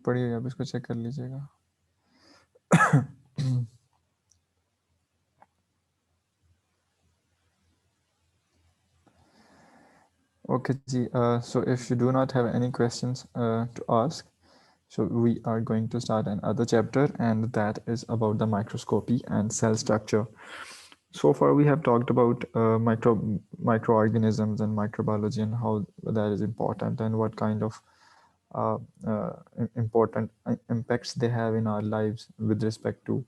पड़ी हुई है, आप इसको चेक कर लीजिएगा। Okay, Ji. So if you do not have any questions to ask, so we are going to start another chapter, and that is about the microscopy and cell structure. So far, we have talked about microorganisms and microbiology and how that is important and what kind of uh, uh, important impacts they have in our lives with respect to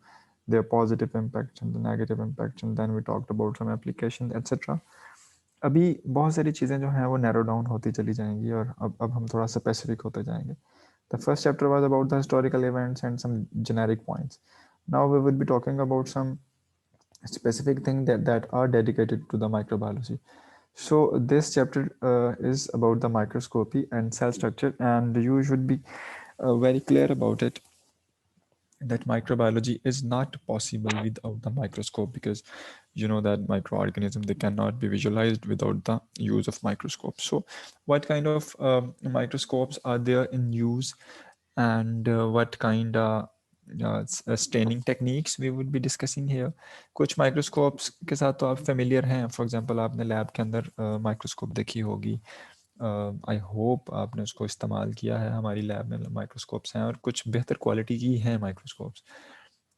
their positive impacts and the negative impacts. And then we talked about some applications, etc. अभी बहुत सारी चीज़ें जो हैं वो narrow down होती चली जाएंगी और अब हम थोड़ा स्पेसिफिक होते जाएंगे. The first chapter was about the historical events and some generic points. Now we will be talking about some specific things that are dedicated to the microbiology. So this chapter is about the microscopy and cell structure, and you should be very clear about it, that microbiology is not possible without the microscope, because you know that microorganisms, they cannot be visualized without the use of microscope. So what kind of microscopes are there in use, and what kind of staining techniques we would be discussing here. कुछ microscopes के साथ तो आप familiar हैं. For example, आपने lab के अंदर microscope देखी होगी. आई होप आपने उसको इस्तेमाल किया है. हमारी लैब में माइक्रोस्कोप्स हैं और कुछ बेहतर क्वालिटी की हैं माइक्रोस्कोप्स.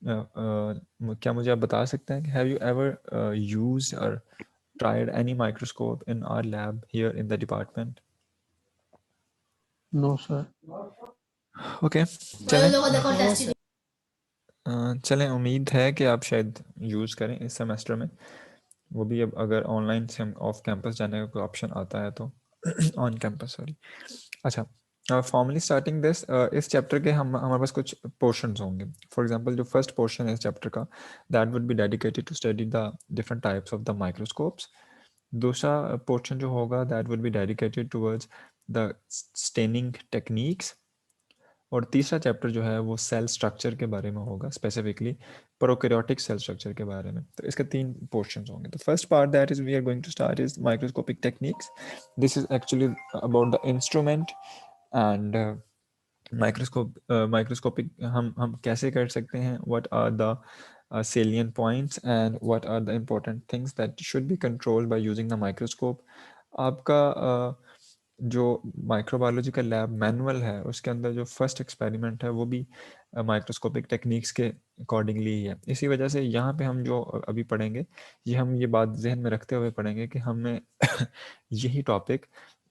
क्या मुझे आप बता सकते हैं कि हैव यू एवर यूज्ड और tried any microscope in our lab here in the department? No, sir. Okay, चलें उम्मीद है कि आप शायद यूज़ करें इस सेमेस्टर में. वो भी अब अगर ऑनलाइन से ऑफ कैंपस जाने का कोई ऑप्शन आता है तो ऑन कैंपस, सॉरी. अच्छा, फॉर्मली स्टार्टिंग दिस, इस चैप्टर के हमारे पास कुछ पोर्शंस होंगे. फॉर एग्जांपल, जो फर्स्ट पोर्शन है इस चैप्टर का, that would be dedicated to study the different types of the microscopes. दूसरा पोर्शन जो होगा, that would be dedicated towards the staining techniques. और तीसरा चैप्टर जो है वो सेल स्ट्रक्चर के बारे में होगा, स्पेसिफिकली प्रोकैरियोटिक सेल स्ट्रक्चर के बारे में. तो इसके 3 पोर्शंस होंगे. तो first part that is we are going to start is microscopic techniques. This is actually about the instrument and microscopic हम कैसे कर सकते हैं, what are the salient points and what are the important things that should be controlled by using the microscope. आपका जो microbiology का lab manual है उसके अंदर जो फर्स्ट एक्सपेरिमेंट है वो भी माइक्रोस्कोपिक टेक्निक्स के अकॉर्डिंगली ही है. इसी वजह से यहाँ पे हम जो अभी पढ़ेंगे, ये बात जहन में रखते हुए पढ़ेंगे कि हमें यही topic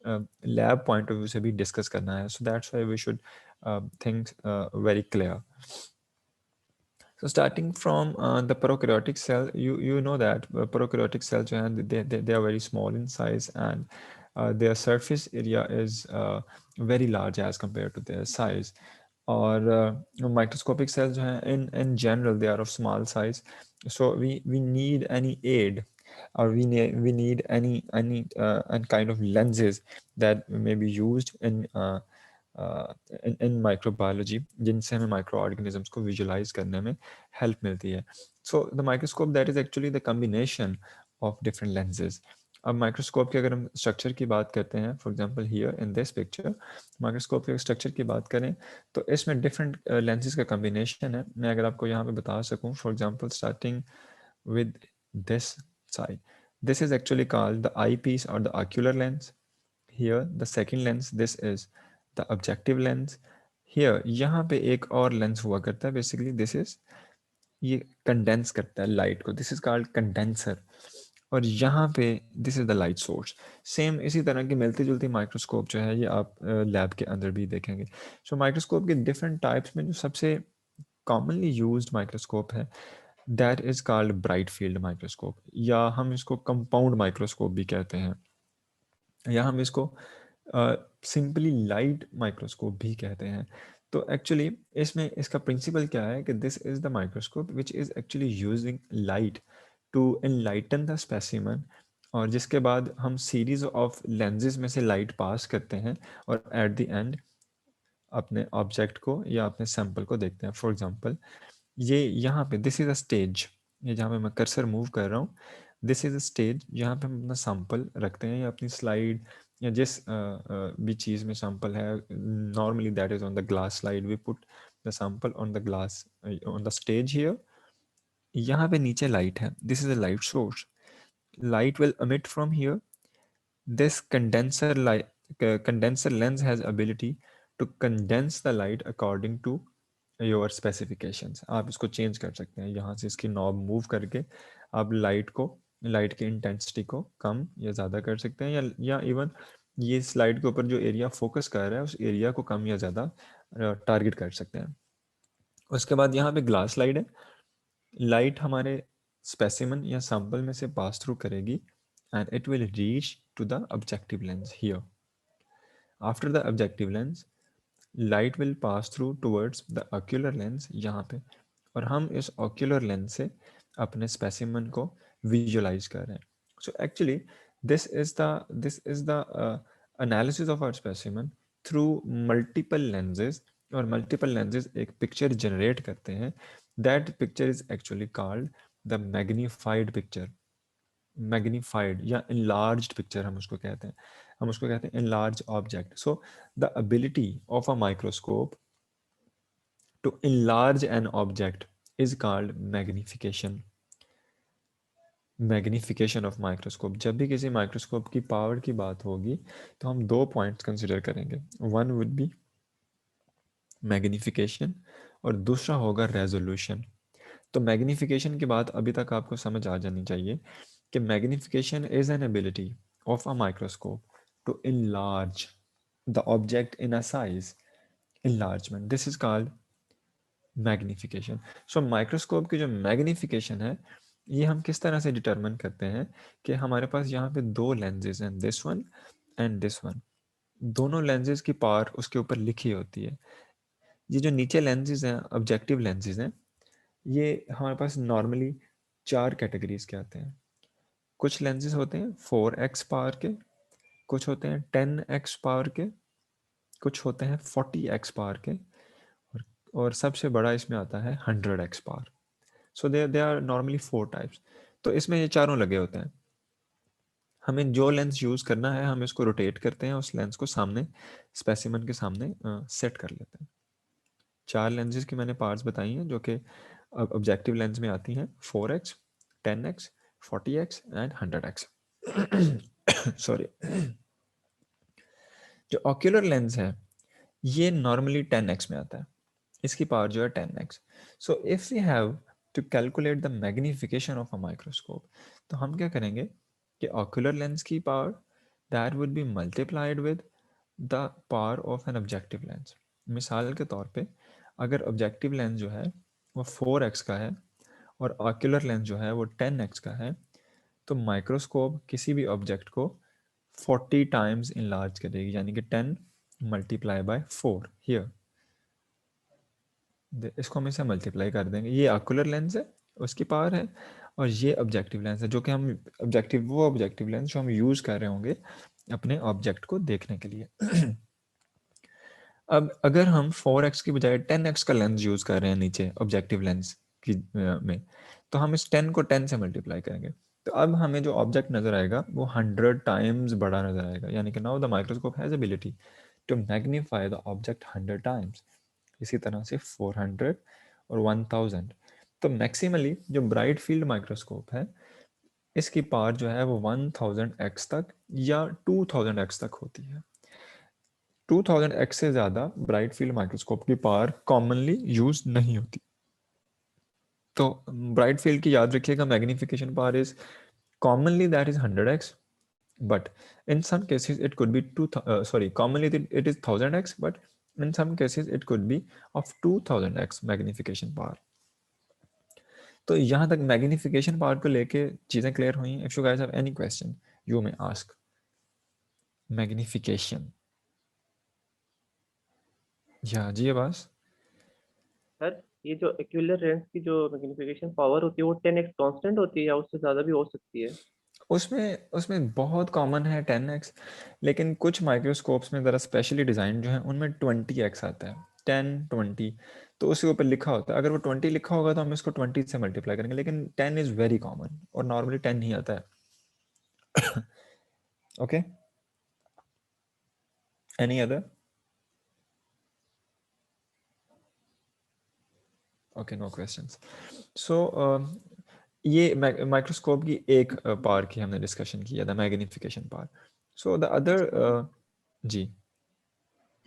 lab point of view से भी डिस्कस करना है. So that's why we should think very clear. So starting from the prokaryotic cell, you know that prokaryotic cells, they are very small in size, and their surface area is very large as compared to their size. और microscopic cells जो हैं in general they are of small size, so we need any aid, or we need any kind of lenses that may be used in microbiology, जिनसे हमें microorganisms को visualize करने में help मिलती है. So the microscope, that is actually the combination of different lenses. अब microscope की अगर हम स्ट्रक्चर की बात करते हैं, for example here in this picture, microscope के स्ट्रक्चर की बात करें तो इसमें डिफरेंट लेंसेज का कॉम्बिनेशन है. मैं अगर आपको यहाँ पे बता सकूँ, for example starting with this side, this is actually called the eyepiece और the ocular lens. Here the second lens, this is the objective lens. Here यहाँ पे एक और लेंस हुआ करता है, बेसिकली दिस इज, ये कंडेंस करता है लाइट को, दिस इज कॉल्ड कंडेंसर. और यहाँ पे this is the light source. Same इसी तरह की मिलती जुलती माइक्रोस्कोप जो है ये आप लैब के अंदर भी देखेंगे. सो माइक्रोस्कोप के डिफरेंट टाइप्स में जो सबसे कॉमनली यूज्ड माइक्रोस्कोप है, that is called bright field microscope, या हम इसको कंपाउंड माइक्रोस्कोप भी कहते हैं, या हम इसको सिंपली लाइट माइक्रोस्कोप भी कहते हैं. तो एक्चुअली इसमें इसका प्रिंसिपल क्या है कि this is the microscope which is actually using light to enlighten the specimen, और जिसके बाद हम सीरीज ऑफ लेंसेज में से लाइट पास करते हैं और एट द एंड अपने ऑब्जेक्ट को या अपने सैंपल को देखते हैं. फॉर एग्जांपल ये यहाँ पे दिस इज़ अ स्टेज, ये जहाँ पे मैं कर्सर मूव कर रहा हूँ, दिस इज़ अ स्टेज. यहाँ पे हम अपना सैंपल रखते हैं या अपनी स्लाइड या जिस भी चीज़ में सैंपल है, normally that is on the glass slide, we put the sample on the glass on the stage here. यहाँ पे नीचे लाइट है, this is a light source, light will emit from here. This condenser lens has ability to condense the light according to your specifications. आप इसको change कर सकते हैं, यहाँ से इसकी नॉब मूव करके आप लाइट की इंटेंसिटी को कम या ज़्यादा कर सकते हैं, या इवन ये स्लाइड के ऊपर जो एरिया फोकस कर रहा है उस एरिया को कम या ज़्यादा टारगेट कर सकते हैं। उसके बाद यहाँ पे ग्लास स्लाइड है, लाइट हमारे स्पेसिमन या सैंपल में से पास थ्रू करेगी and it will reach to the objective lens here. After the objective lens, light will pass through towards the ocular lens यहाँ पे, और हम इस ocular lens से अपने specimen को visualize कर रहे हैं. So actually this is the analysis of our specimen through multiple lenses, और multiple lenses एक picture generate करते हैं. That picture is actually called the magnified picture. Magnified या enlarged पिक्चर हम उसको कहते हैं, enlarged object. So the ability of a microscope to enlarge an object is called magnification. Magnification of microscope. जब भी किसी माइक्रोस्कोप की पावर की बात होगी तो हम दो पॉइंट्स कंसिडर करेंगे, वन वुड बी मैग्नीफिकेशन और दूसरा होगा रेजोल्यूशन। तो मैग्नीफिकेशन की बात अभी तक आपको समझ आ जानी चाहिए कि magnification is an ability of a microscope to enlarge the object in a size. Enlargement, this is called magnification. So microscope की जो मैग्नीफिकेशन है ये हम किस तरह से डिटरमिन करते हैं कि हमारे पास यहाँ पे दो लेंसेज हैं, this one and this one, दोनों लेंसेज की पावर उसके ऊपर लिखी होती है। ये जो नीचे लेंसेज हैं, ऑब्जेक्टिव लेंसेज हैं, ये हमारे पास नॉर्मली चार कैटेगरीज के आते हैं। कुछ लेंसेज होते हैं 4x पावर के, कुछ होते हैं 10x पावर के, कुछ होते हैं 40x पावर के, और सबसे बड़ा इसमें आता है 100x power. So they are normally 4 types. तो इसमें ये चारों लगे होते हैं। हमें जो लेंस यूज़ करना है हम इसको रोटेट करते हैं, उस लेंस को सामने स्पेसिमन के सामने सेट कर लेते हैं। चार लेंसेज की मैंने पार्ट्स बताई हैं जो कि ऑब्जेक्टिव लेंस में आती हैं, 4x, 10x, 40x and 100x। Sorry. जो ऑक्यूलर लेंस है ये नॉर्मली 10x में आता है, इसकी पावर जो है 10x। So if we have to calculate the magnification of a microscope, तो हम क्या करेंगे कि ऑक्यूलर लेंस की power that would be multiplied with the power of an objective lens. मिसाल के तौर पे अगर ऑब्जेक्टिव लेंस जो है वो 4x का है और ऑक्यूलर लेंस जो है वो 10x का है, तो माइक्रोस्कोप किसी भी ऑब्जेक्ट को 40 टाइम्स इनलार्ज करेगी, यानी कि 10 मल्टीप्लाई बाय 4 हियर। इसको हम इसे मल्टीप्लाई कर देंगे। ये ऑक्यूलर लेंस है, उसकी पावर है, और ये ऑब्जेक्टिव लेंस है जो कि हम ऑब्जेक्टिव लेंस जो हम यूज़ कर रहे होंगे अपने ऑब्जेक्ट को देखने के लिए। अब अगर हम 4x की बजाय 10x का लेंस यूज़ कर रहे हैं नीचे ऑब्जेक्टिव लेंस की में, तो हम इस 10 को 10 से मल्टीप्लाई करेंगे, तो अब हमें जो ऑब्जेक्ट नज़र आएगा वो 100 टाइम्स बड़ा नज़र आएगा, यानी कि now the microscope has ability to magnify the object 100 times. इसी तरह से 400 और 1000। तो मैक्सिमली जो ब्राइट फील्ड माइक्रोस्कोप है इसकी पावर जो है वो 1000x तक या 2000x तक होती है। 2000x से ज़्यादा ब्राइट फील्ड माइक्रोस्कोप की पावर कॉमनली यूज नहीं होती। तो ब्राइट फील्ड की याद रखिएगा, magnification power is commonly that is 100x, but in some cases it could be commonly it is 1000x, but in some cases it could be of 2000x magnification power. तो यहाँ तक magnification power को लेके चीज़ें clear हुई। If you guys have any question you may ask. Magnification, या जी आवाज। Sir ये जो एक्यूलर लेंस की जो मैग्नीफिकेशन पावर होती है वो 10x कांस्टेंट होती है या उससे ज़्यादा भी हो सकती है? उसमें उसमें बहुत कॉमन है 10x, लेकिन कुछ माइक्रोस्कोप्स में ज़रा स्पेशली डिज़ाइन जो है उनमें 20x आता है, 10, 20। तो उसके ऊपर लिखा होता है, अगर वो 20 लिखा होगा तो हम इसको 20 से मल्टीप्लाई करेंगे, लेकिन 10 इज़ वेरी कॉमन और नॉर्मली 10 ही आता है। Okay any other? Okay, no questions. So ये माइक्रोस्कोप की एक पार की हमने डिस्कशन किया था, मैग्नीफिकेशन पार। सो द अदर, जी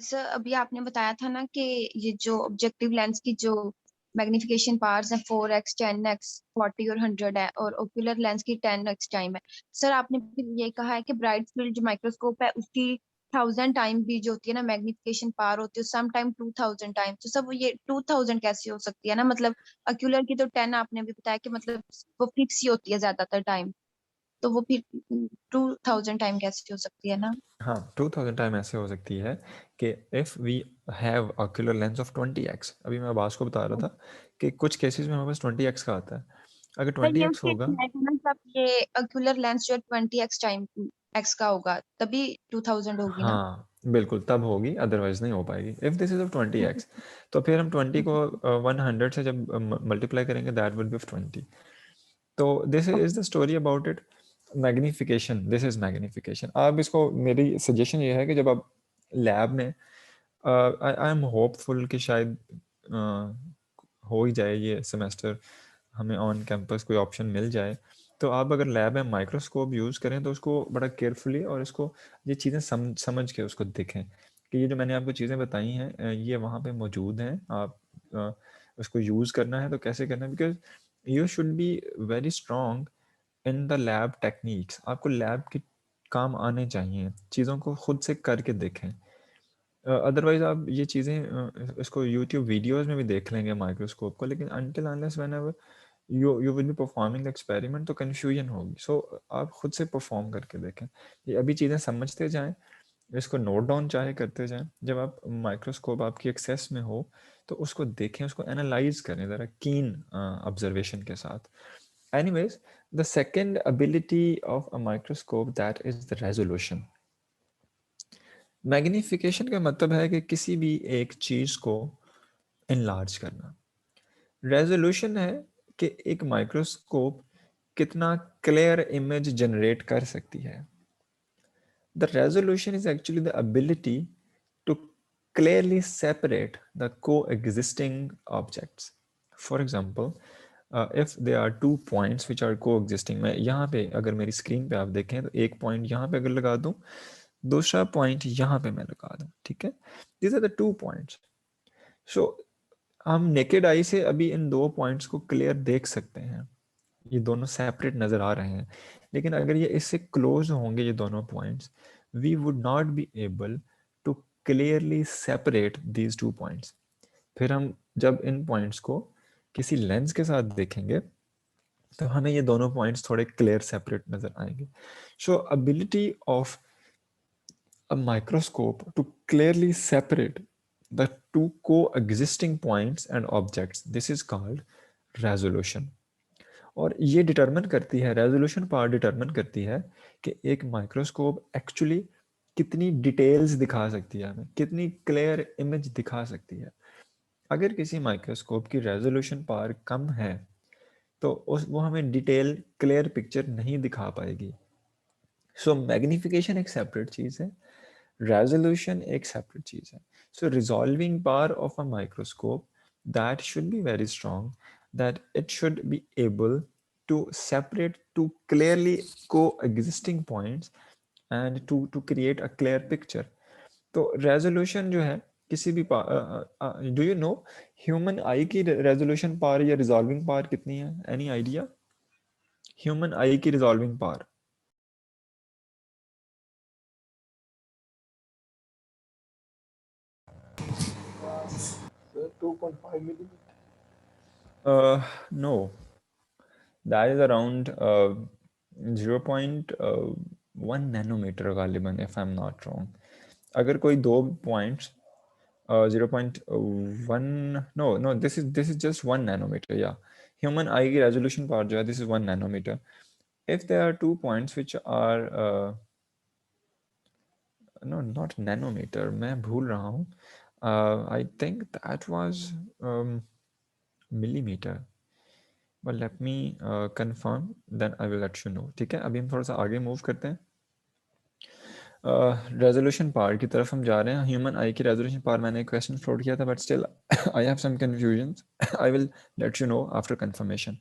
सर अभी आपने बताया था ना कि ये जो ऑब्जेक्टिव लेंस की जो मैग्निफिकेशन पावर्स हैं 4x 10x 40 और 100 है, और ओक्यूलर लेंस की 10x टाइम है। सर आपने फिर ये कहा है कि ब्राइट फील्ड जो माइक्रोस्कोप है उसकी 1000 टाइम भी जो होती है ना मैग्निफिकेशन पावर होती है, सम टाइम 2000 टाइम। तो सब ये 2000 कैसे हो सकती है ना, मतलब ओक्यूलर की तो 10 आपने अभी बताया कि मतलब वो फिक्स ही होती है ज्यादातर टाइम, तो वो फिर 2000 टाइम कैसे हो सकती है ना? हाँ, 2000 टाइम ऐसे हो सकती है कि if we have ocular lens of 20x, अभी मैं अब्बास को बता रहा था कि कुछ केसेस में हमारे पास 20x का आता है। अगर सर ये 20x उसके होगा, है ना, जब ये ऑक्यूलर लेंस जो 20x टाइम एक्स का होगा तभी 2000 होगी ना? हाँ बिल्कुल तब होगी, अदरवाइज नहीं हो पाएगी। If this is of 20x, तो फिर हम 20 को 100 से जब मल्टीप्लाई करेंगे, दैट विल बी 20। तो this is the story about it. Magnification, this is magnification. आप इसको, मेरी सजेशन ये है कि जब आप लैब में, आई एम होपफुल कि शायद हो ही जाए ये सेमेस्टर, हमें ऑन कैंपस कोई ऑप्शन मिल जाए, तो आप अगर लैब में माइक्रोस्कोप यूज़ करें तो उसको बड़ा केयरफुली और इसको ये चीज़ें समझ के उसको देखें कि ये जो मैंने आपको चीज़ें बताई हैं, ये वहाँ पे मौजूद हैं। आप उसको यूज़ करना है तो कैसे करना है, because you should be very strong in the lab techniques. आपको लैब के काम आने चाहिए, चीज़ों को खुद से करके देखें। अदरवाइज़ आप ये चीज़ें इसको यूट्यूब वीडियोज़ में भी देख लेंगे माइक्रोस्कोप को, लेकिन until unless whenever you will be performing the experiment तो कन्फ्यूजन होगी। सो आप खुद से परफॉर्म करके देखें, ये अभी चीज़ें समझते जाएं, इसको नोट डाउन चाहे करते जाएं। जब आप माइक्रोस्कोप आपकी एक्सेस में हो तो उसको देखें, उसको एनालाइज करें ज़रा कीन ऑब्जर्वेशन के साथ। Anyways, the second ability of a microscope that is the resolution. Magnification का मतलब है कि किसी भी एक चीज़ को इनलार्ज करना। रेजोल्यूशन है कि एक माइक्रोस्कोप कितना क्लियर इमेज जनरेट कर सकती है। The resolution is actually the ability to clearly separate the coexisting objects. For example, if there are two points which are coexisting, मैं यहाँ पे अगर मेरी स्क्रीन पे आप देखें तो एक पॉइंट यहाँ पे अगर लगा दूँ, दूसरा पॉइंट यहाँ पे मैं लगा दूँ, ठीक है, these are the two points. So हम नेकेड आई से अभी इन दो पॉइंट्स को क्लियर देख सकते हैं, ये दोनों सेपरेट नज़र आ रहे हैं, लेकिन अगर ये इससे क्लोज होंगे ये दोनों points, we would not be able to clearly separate these two points. फिर हम जब इन पॉइंट्स को किसी लेंस के साथ देखेंगे तो हमें ये दोनों पॉइंट्स थोड़े क्लियर सेपरेट नज़र आएंगे। So ability of a microscope to clearly separate the two coexisting points and objects, this is called resolution। और ये डिटरमिन करती है, रेजोल्यूशन पावर डिटरमिन करती है कि एक माइक्रोस्कोप एक्चुअली कितनी डिटेल्स दिखा सकती है, हमें कितनी क्लियर इमेज दिखा सकती है। अगर किसी माइक्रोस्कोप की रेजोल्यूशन पावर कम है तो वो हमें डिटेल क्लियर पिक्चर नहीं दिखा पाएगी। सो मैग्नीफिकेशन एक सेपरेट चीज़ है, रेजोल्यूशन एक सेपरेट चीज़ है। So resolving power of a microscope that should be very strong, that it should be able to separate two clearly coexisting points and to create a clear picture। तो resolution जो है किसी भी, do you know human eye की resolution power या resolving power कितनी है? Any idea? Human eye की resolving power? 2.5 millimeter. No, that is around 0.1 nanometer गालिबन, if I'm not wrong। अगर कोई दो points 0.1, no this is just 1 nanometer, या ह्यूमन आई की रेजोल्यूशन पावर जो है this is 1 nanometer. If there are two points which are, no not nanometre, मैं भूल रहा हूँ, I think that was millimeter, but let me confirm, then I will let you know। ठीक है, अभी हम थोड़ा सा आगे मूव करते हैं। रेजोल्यूशन पावर की तरफ हम जा रहे हैं. ह्यूमन आई की रेजोल्यूशन पावर मैंने एक क्वेश्चन फ्लोट किया था, but still I have some confusions. I will let you know after confirmation.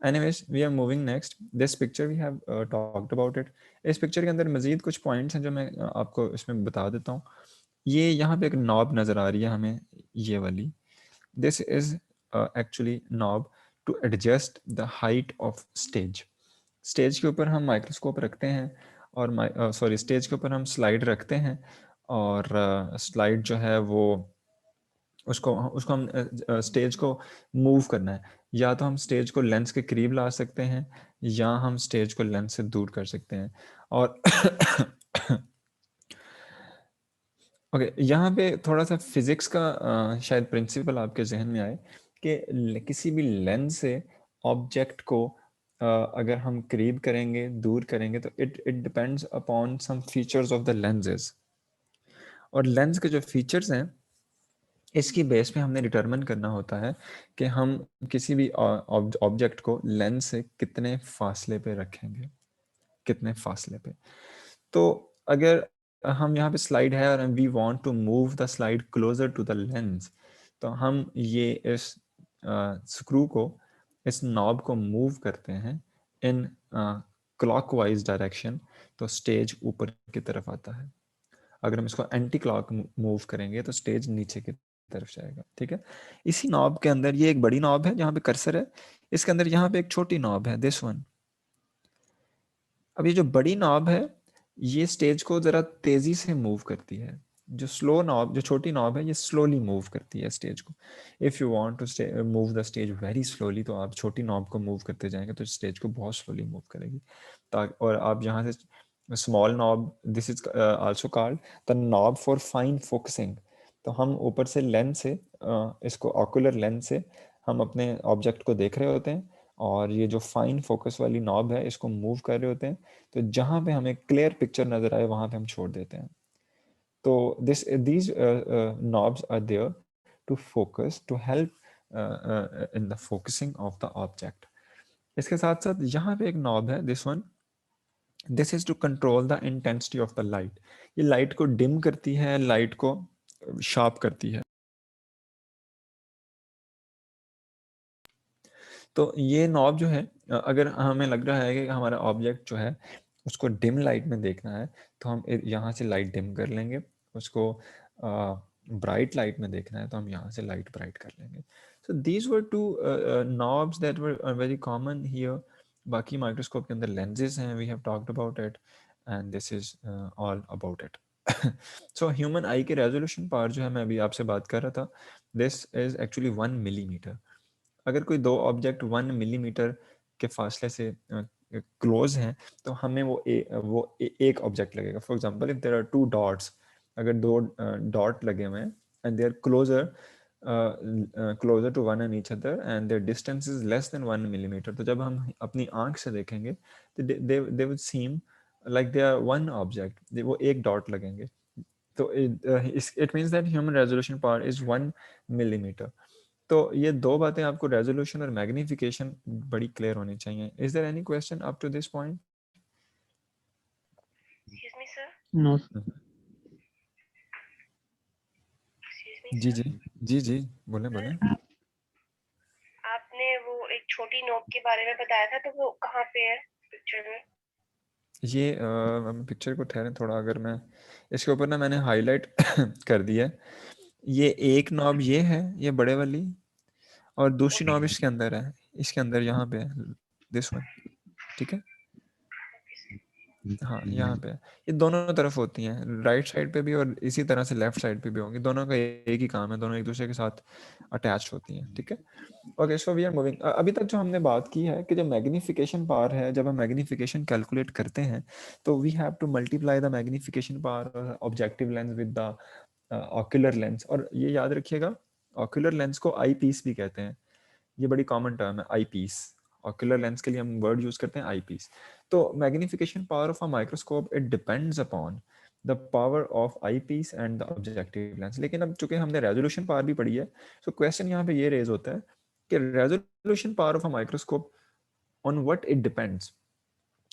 Anyways, we are moving next. This picture we have talked about it. इस picture के अंदर मज़ीद कुछ पॉइंट्स हैं जो मैं आपको इसमें बता देता हूँ. ये यहाँ पे एक नॉब नज़र आ रही है हमें, ये वाली. This is actually knob to adjust the height of stage. Stage के ऊपर हम माइक्रोस्कोप रखते हैं और स्टेज के ऊपर हम स्लाइड रखते हैं और स्लाइड जो है वो उसको उसको हम स्टेज को मूव करना है. या तो हम स्टेज को लेंस के करीब ला सकते हैं या हम स्टेज को लेंस से दूर कर सकते हैं. और ओके यहाँ पे थोड़ा सा फिजिक्स का शायद प्रिंसिपल आपके जहन में आए कि किसी भी लेंस से ऑब्जेक्ट को अगर हम करीब करेंगे दूर करेंगे तो it depends upon some features of the lenses. और लेंस के जो फीचर्स हैं इसकी बेस पे हमने डिटरमिन करना होता है कि हम किसी भी ऑब्जेक्ट को लेंस से कितने फासले पे रखेंगे, कितने फासले पे. तो अगर हम यहाँ पे स्लाइड है और we want to move the slide closer to the lens, तो हम ये इस स्क्रू को, इस नॉब को मूव करते हैं इन क्लॉकवाइज डायरेक्शन, तो स्टेज ऊपर की तरफ आता है. अगर हम इसको एंटी क्लॉक मूव करेंगे तो स्टेज नीचे की तरफ जाएगा. ठीक है. इसी नॉब के अंदर ये एक बड़ी नॉब है जहाँ पे कर्सर है, इसके अंदर यहाँ पे एक छोटी नॉब है, दिस वन. अब ये जो बड़ी नॉब है ये स्टेज को ज़रा तेज़ी से मूव करती है. जो स्लो नॉब, जो छोटी नॉब है, ये स्लोली मूव करती है स्टेज को. If you want to move the stage very slowly, तो आप छोटी नॉब को मूव करते जाएंगे तो स्टेज को बहुत स्लोली मूव करेगी. और आप यहाँ से small knob, this is also called the knob for fine focusing. तो हम ऊपर से लेंस से इसको ऑकुलर लेंस से हम अपने ऑब्जेक्ट को देख रहे होते हैं और ये जो फाइन फोकस वाली नॉब है इसको मूव कर रहे होते हैं. तो जहाँ पे हमें क्लियर पिक्चर नज़र आए वहाँ पे हम छोड़ देते हैं. तो these knobs are there to focus, to help in the focusing of the object. इसके साथ साथ यहाँ पे एक नॉब है, this one. This is to control the intensity of the light. ये लाइट को डिम करती है, लाइट को शार्प करती है. तो ये नॉब जो है, अगर हमें लग रहा है कि हमारा ऑब्जेक्ट जो है उसको डिम लाइट में देखना है तो हम यहाँ से लाइट डिम कर लेंगे. उसको ब्राइट लाइट में देखना है तो हम यहाँ से लाइट ब्राइट कर लेंगे. So these were two knobs that were very common here. बाकी माइक्रोस्कोप के अंदर लेंसेज हैं, we have talked about it and this is all about it. So human eye के रेजोल्यूशन पावर जो है, मैं अभी आपसे बात कर रहा था, दिस इज एक्चुअली 1 मिलीमीटर. अगर कोई दो ऑब्जेक्ट 1 मिलीमीटर के फासले से क्लोज हैं तो हमें एक ऑब्जेक्ट लगेगा. For example if there are 2 dots, अगर दो डॉट लगे हुए हैं and they are closer to one and each other and their distance is less than 1 millimetre, तो जब हम अपनी आंख से देखेंगे तो they would seem like they are one object, वो एक डॉट लगेंगे. तो it means that human resolution power is 1 millimetre. तो ये दो बातें आपको रेजोल्यूशन और मैग्निफिकेशन बड़ी क्लियर होनी चाहिए. Is there any question up to this point? Excuse me, sir. No. Excuse me, जी sir. जी जी जी बोले बोले. आपने वो एक छोटी नोब के बारे में बताया था, तो वो कहाँ पे है पिक्चर में? ये पिक्चर को ठहरे थोड़ा, अगर मैं इसके ऊपर ना मैंने हाईलाइट कर दिया है. ये एक नॉब ये है, ये बड़े वाली, और दूसरी नॉब इसके अंदर है, इसके अंदर यहाँ पे है, दिस वन. ठीक है. हाँ यहाँ पे है. ये दोनों तरफ होती हैं, राइट साइड पे भी और इसी तरह से लेफ्ट साइड पे भी होंगी. दोनों का एक ही काम है, दोनों एक दूसरे के साथ अटैच होती हैं. ठीक है. Okay, so we are moving. अभी तक जो हमने बात की है कि जो मैग्नीफिकेशन पावर है, जब हम मैग्नीफिकेशन कैलकुलेट करते हैं तो we have to multiply the magnification power objective lens with the ocular lens. और ये याद रखिएगा, ऑक्यूलर लेंस को आई पीस भी कहते हैं. ये बड़ी कॉमन टर्म है, आई पीस. ऑक्यूलर लेंस के लिए हम वर्ड यूज करते हैं आई पीस. तो magnification power of a microscope it depends upon the power of eyepiece and the objective lens. लेकिन अब चूंकि हमने रेजोल्यूशन पावर भी पढ़ी है, तो क्वेश्चन यहाँ पे ये रेज होता है कि resolution power of a microscope on what it depends.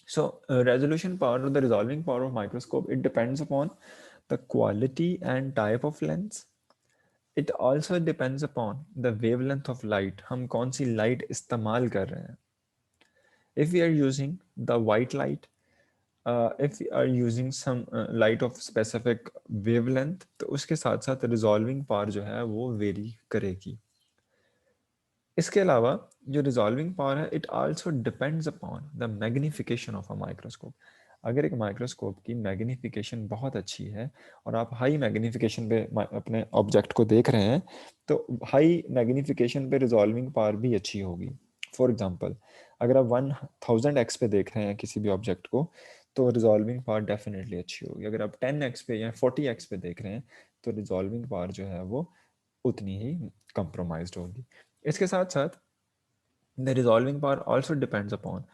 So resolution power or the resolving power of microscope, it depends upon the quality and type of lens. It also depends upon the wavelength of light, हम कौन सी light इस्तेमाल कर रहे हैं. If we are using the white light, if we are using some light of specific wavelength, तो उसके साथ साथ resolving power जो है वो vary करेगी. इसके अलावा जो रिजॉल्विंग पावर है, it also depends upon the magnification of a microscope. अगर एक माइक्रोस्कोप की मैग्निफिकेशन बहुत अच्छी है और आप हाई मैग्निफिकेशन पे अपने ऑब्जेक्ट को देख रहे हैं, तो हाई मैग्निफिकेशन पे रिजॉल्विंग पावर भी अच्छी होगी. फॉर एग्जांपल, अगर आप 1000x पे देख रहे हैं किसी भी ऑब्जेक्ट को, तो रिजॉल्विंग पावर डेफिनेटली अच्छी होगी. अगर आप 10x पे या 40x पे देख रहे हैं, तो रिजॉल्विंग पावर जो है वो उतनी ही कंप्रोमाइज्ड होगी. इसके साथ साथ the resolving power also depends upon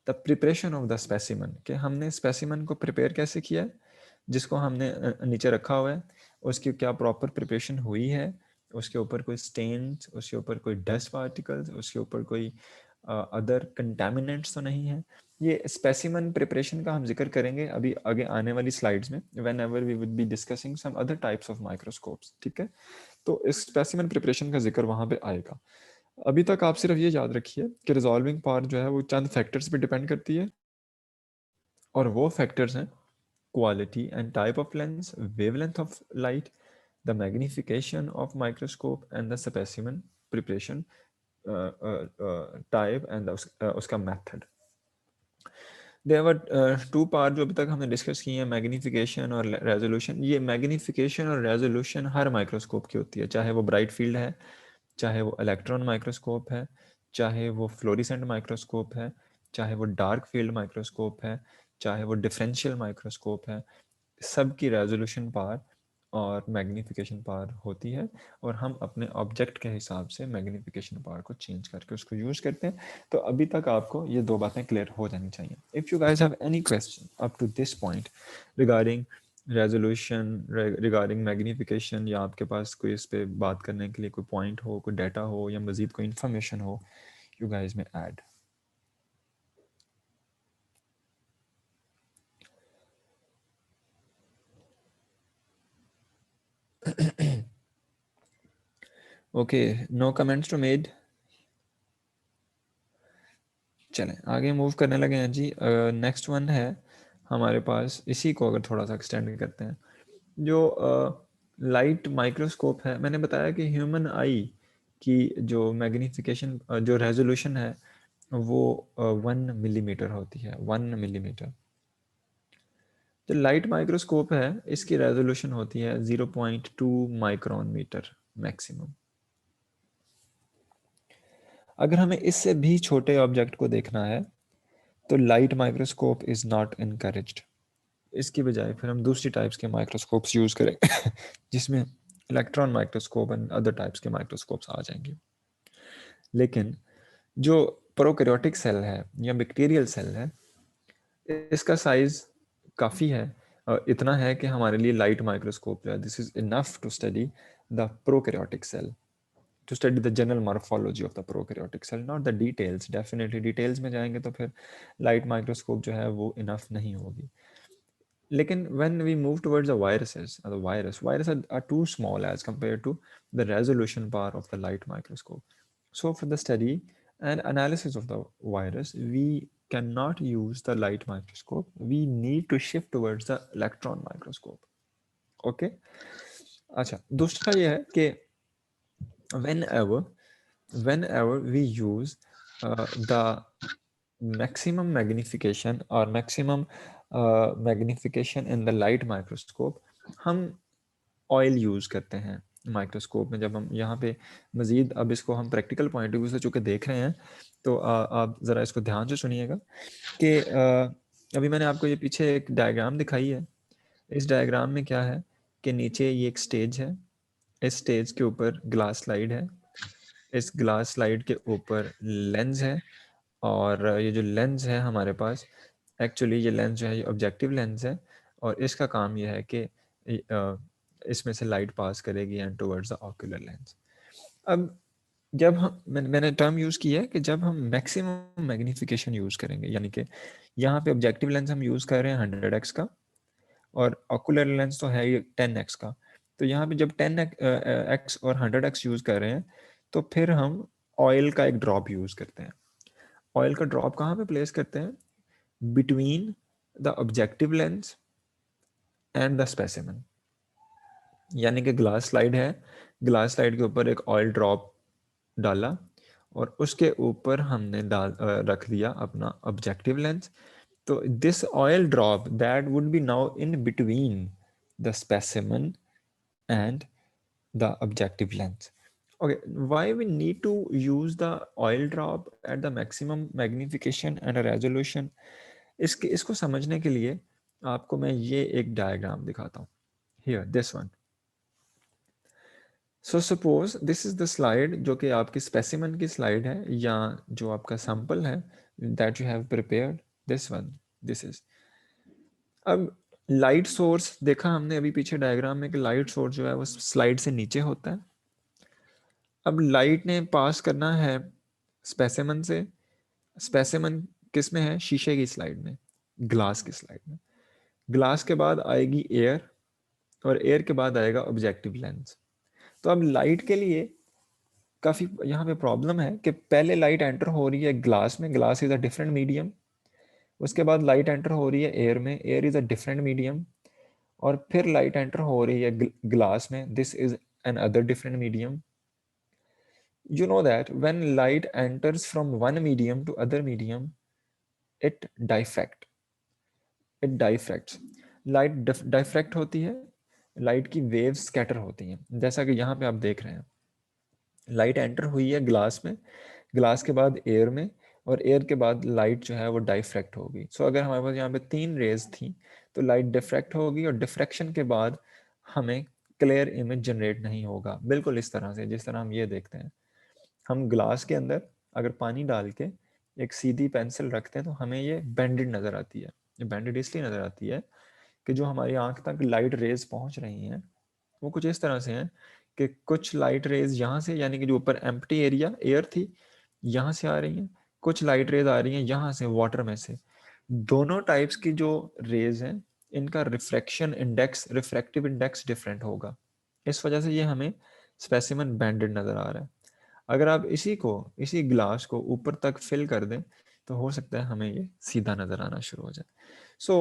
the preparation of the specimen, कि हमने स्पेसिमन को प्रिपेयर कैसे किया है, जिसको हमने नीचे रखा हुआ है, उसकी क्या प्रॉपर प्रिपरेशन हुई है, उसके ऊपर कोई स्टेन्स, उसके ऊपर कोई डस्ट पार्टिकल्स, उसके ऊपर कोई अदर कंटेमिनेंट्स तो नहीं है. ये स्पेसिमन प्रिपरेशन का हम जिक्र करेंगे अभी आगे आने वाली स्लाइड्स में, whenever we would be discussing some other types of microscopes. ठीक है, तो इस स्पेसिमन प्रिपरेशन का जिक्र वहाँ पे आएगा. अभी तक आप सिर्फ ये याद रखिए कि रिजॉल्विंग पावर जो है वो चंद फैक्टर्स पे डिपेंड करती है, और वो फैक्टर्स हैं quality and type of lens, wavelength of light, the magnification of microscope and the specimen preparation type and उसका मेथड. देयर टू पार्ट जो अभी तक हमने डिस्कस किए हैं, मैग्निफिकेशन और रेजोल्यूशन. ये मैग्निफिकेशन और रेजोल्यूशन हर माइक्रोस्कोप की होती है, चाहे वो ब्राइट फील्ड है, चाहे वो इलेक्ट्रॉन माइक्रोस्कोप है, चाहे वो फ्लोरिसेंट माइक्रोस्कोप है, चाहे वो डार्क फील्ड माइक्रोस्कोप है, चाहे वो डिफरेंशियल माइक्रोस्कोप है. सबकी रेजोल्यूशन पावर और मैग्निफिकेशन पावर होती है, और हम अपने ऑब्जेक्ट के हिसाब से मैग्निफिकेशन पावर को चेंज करके उसको यूज़ करते हैं. तो अभी तक आपको ये दो बातें क्लियर हो जानी चाहिए. If you guys have any question up to this point regarding resolution, regarding magnification, या आपके पास कोई इस पर बात करने के लिए कोई पॉइंट हो, कोई डाटा हो, या मज़ीद कोई इन्फॉर्मेशन हो, you guys may add. Okay, no comments to made. चलें आगे मूव करने लगे हैं जी. नेक्स्ट वन है हमारे पास, इसी को अगर थोड़ा सा एक्सटेंड करते हैं, जो लाइट माइक्रोस्कोप है. मैंने बताया कि ह्यूमन आई की जो मैग्निफिकेशन, जो रेजोल्यूशन है, वो 1 मिलीमीटर होती है. 1 मिलीमीटर. जो लाइट माइक्रोस्कोप है, इसकी रेजोल्यूशन होती है 0.2 माइक्रोन मीटर मैक्सिमम. अगर हमें इससे भी छोटे ऑब्जेक्ट को देखना है, तो light microscope is not encouraged. इसकी बजाय फिर हम दूसरी टाइप्स के माइक्रोस्कोप्स यूज़ करेंगे जिसमें electron microscope and other types के माइक्रोस्कोप्स आ जाएंगे. लेकिन जो प्रोकैरियोटिक सेल है या बैक्टीरियल सेल है, इसका साइज काफ़ी है. इतना है कि हमारे लिए लाइट माइक्रोस्कोप जो है, this is enough to study the prokaryotic cell, to study the general morphology of the prokaryotic cell, not the details. Definitely details में जाएंगे तो फिर light microscope जो है वो enough नहीं होगी. लेकिन when we move towards the viruses, viruses are too small as compared to the resolution power of the light microscope. So for the study and analysis of the virus, we cannot use the light microscope. We need to shift towards the electron microscope. Okay? अच्छा, दूसरा ये है कि whenever we use the maximum magnification or maximum magnification in the light microscope, हम oil use करते हैं microscope में. जब हम यहाँ पे मज़ीद अब इसको हम प्रैक्टिकल पॉइंट ऑफ व्यू से चूँकि देख रहे हैं, तो आप ज़रा इसको ध्यान से सुनिएगा कि अभी मैंने आपको ये पीछे एक डायग्राम दिखाई है. इस डायग्राम में क्या है कि नीचे ये एक स्टेज है, इस स्टेज के ऊपर ग्लास स्लाइड है, इस ग्लास स्लाइड के ऊपर लेंस है, और ये जो लेंस है हमारे पास, एक्चुअली ये लेंस जो है ये ऑब्जेक्टिव लेंस है, और इसका काम ये है कि इसमें से लाइट पास करेगी and towards the ocular lens. अब जब हम मैंने टर्म यूज़ किया है कि जब हम मैक्सिमम मैग्नीफिकेशन यूज़ करेंगे, यानी कि यहाँ पे ऑब्जेक्टिव लेंस हम यूज़ कर रहे हैं 100x का और ऑकुलर लेंस तो है ही 10x का। तो यहाँ पे जब 10x और 100x यूज़ कर रहे हैं तो फिर हम ऑयल का एक ड्रॉप यूज़ करते हैं। ऑयल का ड्रॉप कहाँ पे प्लेस करते हैं? Between the objective lens and the specimen. यानी कि ग्लास स्लाइड है, ग्लास स्लाइड के ऊपर एक ऑयल ड्रॉप डाला और उसके ऊपर हमने रख दिया अपना ऑब्जेक्टिव लेंस। तो this oil drop that would B now in between the specimen and the objective lens. Okay, why we need to use the oil drop at the maximum magnification and resolution? इसको समझने के लिए आपको मैं ये एक diagram दिखाता हूँ. Here, this one. So suppose this is the slide जो कि आपकी specimen की slide है या जो आपका sample है that you have prepared. This one, this is. अब लाइट सोर्स देखा हमने अभी पीछे डायग्राम में कि लाइट सोर्स जो है वो स्लाइड से नीचे होता है। अब लाइट ने पास करना है स्पेसिमन से, स्पेसिमन किस में है? शीशे की स्लाइड में, ग्लास की स्लाइड में। ग्लास के बाद आएगी एयर और एयर के बाद आएगा ऑब्जेक्टिव लेंस। तो अब लाइट के लिए काफ़ी यहाँ पे प्रॉब्लम है कि पहले लाइट एंटर हो रही है ग्लास में, glass is a different medium. उसके बाद लाइट एंटर हो रही है एयर में, air is a different medium. और फिर लाइट एंटर हो रही है ग्लास में, this is an other different medium. You know that when light enters from one medium to other medium, it diffract. It diffracts. Light diffract होती है, light की waves scatter होती हैं, जैसा कि यहाँ पे आप देख रहे हैं। लाइट एंटर हुई है ग्लास में, ग्लास के बाद एयर में, और एयर के बाद लाइट जो है वो डाइफ्रैक्ट होगी। सो अगर हमारे पास यहाँ पे 3 रेज थी तो लाइट डिफ्रैक्ट होगी और डिफ्रैक्शन के बाद हमें क्लियर इमेज जनरेट नहीं होगा, बिल्कुल इस तरह से जिस तरह हम ये देखते हैं। हम ग्लास के अंदर अगर पानी डाल के एक सीधी पेंसिल रखते हैं तो हमें ये बेंडेड नज़र आती है। ये बेंडेड इसलिए नज़र आती है कि जो हमारी आंख तक लाइट रेज पहुंच रही हैं वो कुछ इस तरह से हैं कि कुछ लाइट रेज यहाँ से, यानी कि जो ऊपर एम्प्टी एरिया एयर थी यहाँ से आ रही हैं, कुछ लाइट रेज आ रही हैं यहाँ से, वाटर में से। दोनों टाइप्स की जो रेज हैं इनका refraction index, refractive index different होगा। इस वजह से ये हमें स्पेसिमन बैंडेड नज़र आ रहा है। अगर आप इसी ग्लास को ऊपर तक फिल कर दें तो हो सकता है हमें ये सीधा नज़र आना शुरू हो जाए। So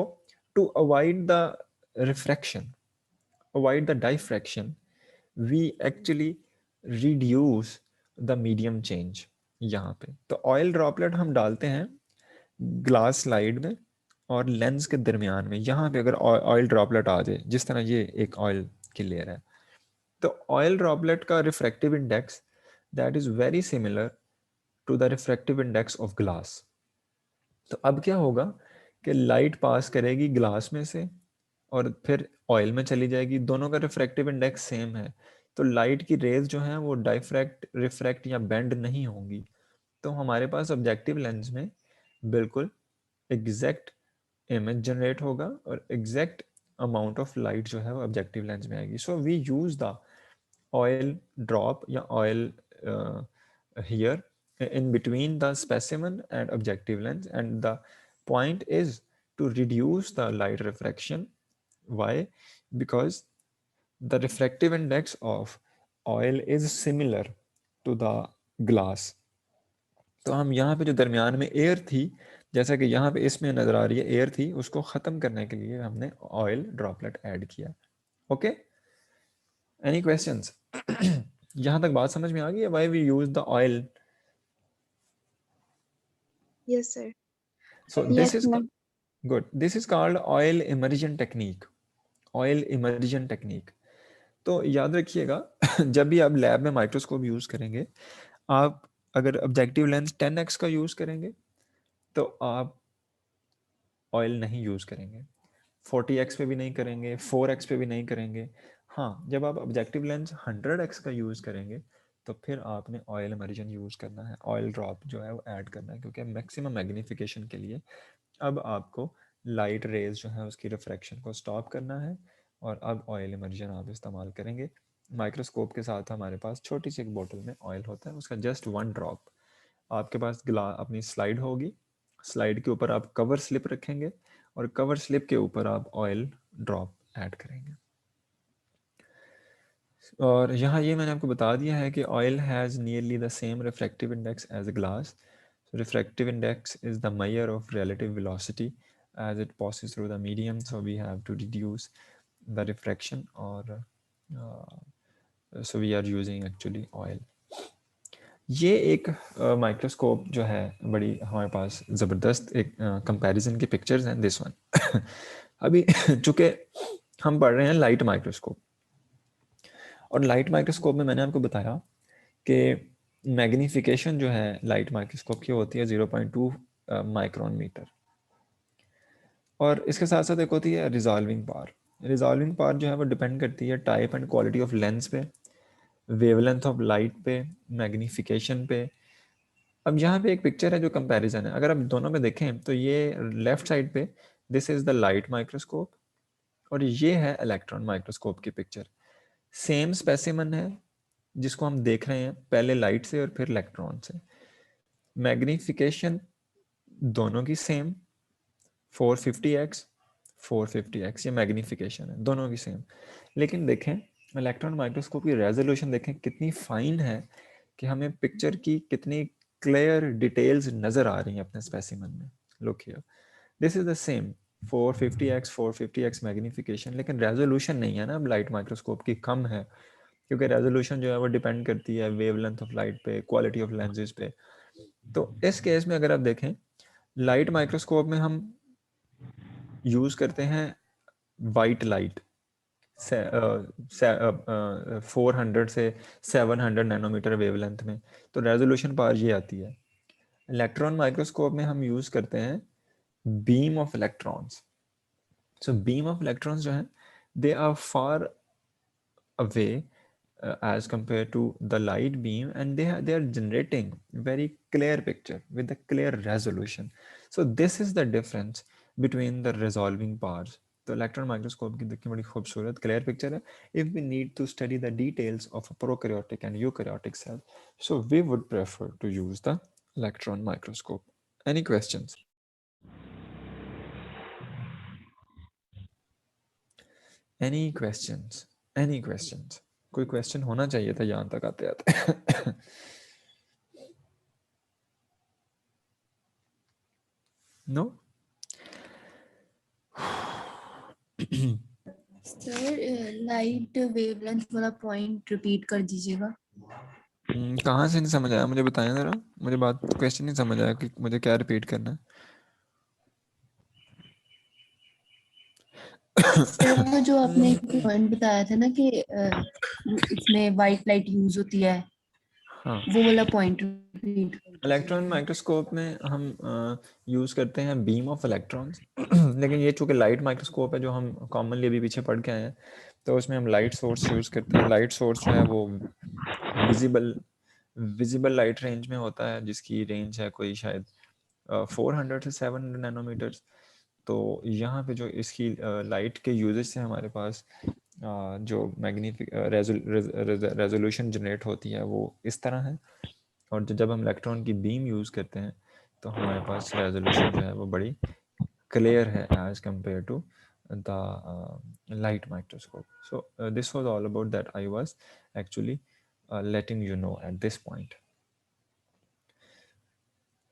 to avoid the refraction, avoid the diffraction, we actually reduce the medium change. यहाँ पे तो ऑयल ड्रॉपलेट हम डालते हैं ग्लास स्लाइड में और लेंस के दरमियान में। यहाँ पे अगर ऑयल ड्रॉपलेट आ जाए, जिस तरह ये एक ऑयल की लेयर है, तो ऑयल ड्रॉपलेट का refractive index that is very similar to the refractive index of glass. तो अब क्या होगा कि लाइट पास करेगी ग्लास में से और फिर ऑयल में चली जाएगी, दोनों का रिफ्रैक्टिव इंडेक्स सेम है, तो लाइट की रेज जो हैं वो डाइफ्रैक्ट, रिफ्रैक्ट या बेंड नहीं होंगी। तो हमारे पास ऑब्जेक्टिव लेंस में बिल्कुल एग्जैक्ट इमेज जनरेट होगा और एग्जैक्ट अमाउंट ऑफ लाइट जो है वो ऑब्जेक्टिव लेंस में आएगी। So we use the oil drop या oil here in between the specimen and objective lens, and the point is to reduce the light refraction. Why? Because the refractive index of oil is similar to the glass. तो हम यहाँ पे जो दरमियान में air थी, जैसा कि यहाँ पे इसमें नज़र आ रही है एयर थी, उसको ख़त्म करने के लिए हमने ऑयल ड्रॉपलेट ऐड किया। Okay, any questions? यहाँ तक बात समझ में आ गई है? Why we use the oil? Yes, sir. So this Yes, is ma'am. good. This is called oil immersion technique. Oil immersion technique. तो याद रखिएगा जब भी आप लैब में माइक्रोस्कोप यूज करेंगे, आप अगर ऑब्जेक्टिव लेंस 10x का यूज करेंगे तो आप ऑयल नहीं यूज करेंगे, 40x पे भी नहीं करेंगे, 4x पे भी नहीं करेंगे। हाँ, जब आप ऑब्जेक्टिव लेंस 100x का यूज करेंगे तो फिर आपने ऑयल इमर्जन यूज करना है, ऑयल ड्रॉप जो है वो ऐड करना है, क्योंकि मैक्सिमम मैग्नीफिकेशन के लिए अब आपको लाइट रेज जो है उसकी रिफ्रैक्शन को स्टॉप करना है और अब ऑयल इमर्जन आप इस्तेमाल करेंगे माइक्रोस्कोप के साथ हमारे पास छोटी सी एक बोतल में ऑयल होता है, उसका जस्ट 1 ड्रॉप। आपके पास अपनी स्लाइड होगी, स्लाइड के ऊपर आप कवर स्लिप रखेंगे और कवर स्लिप के ऊपर आप ऑयल ड्रॉप ऐड करेंगे। और यहाँ ये मैंने आपको बता दिया है कि oil has nearly the same refractive index as glass. Refractive index is the measure of relative velocity as it passes through the medium, so we have to reduce the refraction, or so we are using actually oil. ये एक microscope जो है बड़ी हमारे पास ज़बरदस्त एक comparison की pictures हैं, दिस वन। अभी चूँकि हम पढ़ रहे हैं लाइट माइक्रोस्कोप, और लाइट माइक्रोस्कोप में मैंने आपको बताया कि मैग्नीफिकेशन जो है लाइट माइक्रोस्कोप की होती है 0.2 माइक्रोन मीटर, और इसके साथ साथ एक होती है रिजॉल्विंग पावर। रिजॉल्विंग पावर जो है वो डिपेंड करती है type and quality of lens पे, वेवलेंथ ऑफ लाइट पे, मैग्नीफिकेशन पे। अब यहाँ पे एक पिक्चर है जो कंपैरिजन है, अगर आप दोनों में देखें तो ये लेफ्ट साइड पे this is the light microscope और ये है इलेक्ट्रॉन माइक्रोस्कोप की पिक्चर। सेम स्पेसिमन है जिसको हम देख रहे हैं, पहले लाइट से और फिर इलेक्ट्रॉन से। मैग्नीफिकेशन दोनों की सेम 450x 450x, ये मैग्नीफिकेशन है, दोनों की सेम। लेकिन देखें इलेक्ट्रॉन माइक्रोस्कोप की रेजोल्यूशन देखें कितनी फाइन है कि हमें पिक्चर की कितनी क्लियर डिटेल्स नज़र आ रही हैं अपने स्पेसिमन में। Look here, this is the same 450x magnification, लेकिन रेजोल्यूशन नहीं है ना अब लाइट माइक्रोस्कोप की, कम है, क्योंकि रेजोल्यूशन जो है वो डिपेंड करती है वेवलेंथ ऑफ लाइट पे, क्वालिटी ऑफ लेंसेज पे। तो इस केस में अगर आप देखें लाइट माइक्रोस्कोप में हम यूज़ करते हैं वाइट लाइट 400 से 700 नैनोमीटर वेवलेंथ में, तो रेजोल्यूशन पावर ये आती है। इलेक्ट्रॉन माइक्रोस्कोप में हम यूज़ करते हैं beam of electrons. So beam of electrons जो हैं they are far away as compared to the light beam, and they are generating very clear picture with a clear resolution. So this is the difference between the resolving powers. तो electron microscope की देखिए बड़ी खूबसूरत clear picture है। If we need to study the details of a prokaryotic and eukaryotic cell, so we would prefer to use the electron microscope. Any questions? Any questions? Any questions? कोई question होना चाहिए था यहाँ तक आते आते। No? Sir light wavelength वाला point repeat कर दीजिएगा। कहाँ से नहीं समझ आया, मुझे बताएं जरा, मुझे बात क्वेश्चन नहीं समझ आया कि मुझे क्या रिपीट करना है। सर वो जो आपने पॉइंट बताया था ना कि इसमें वाइट लाइट यूज होती है, हाँ, वो वाला पॉइंट रिपीट। इलेक्ट्रॉन माइक्रोस्कोप में हम यूज़ करते हैं बीम ऑफ इलेक्ट्रॉन्स। लेकिन ये चूँकि लाइट माइक्रोस्कोप है जो हम कॉमनली अभी पीछे पढ़ के आए हैं, तो उसमें हम लाइट सोर्स यूज़ करते हैं। लाइट सोर्स जो है वो विजिबल लाइट रेंज में होता है, जिसकी रेंज है कोई शायद 400 से 700 नैनोमीटर्स। तो यहाँ पे जो इसकी लाइट के यूजेज से हमारे पास जो मैग्नीफिक रेजोल्यूशन जनरेट होती है वो इस तरह है, और जब हम इलेक्ट्रॉन की बीम यूज़ करते हैं तो हमारे पास रेजोल्यूशन जो है वो बड़ी क्लियर है as compare to the light microscope. So this was all about that I was actually letting you know at this point.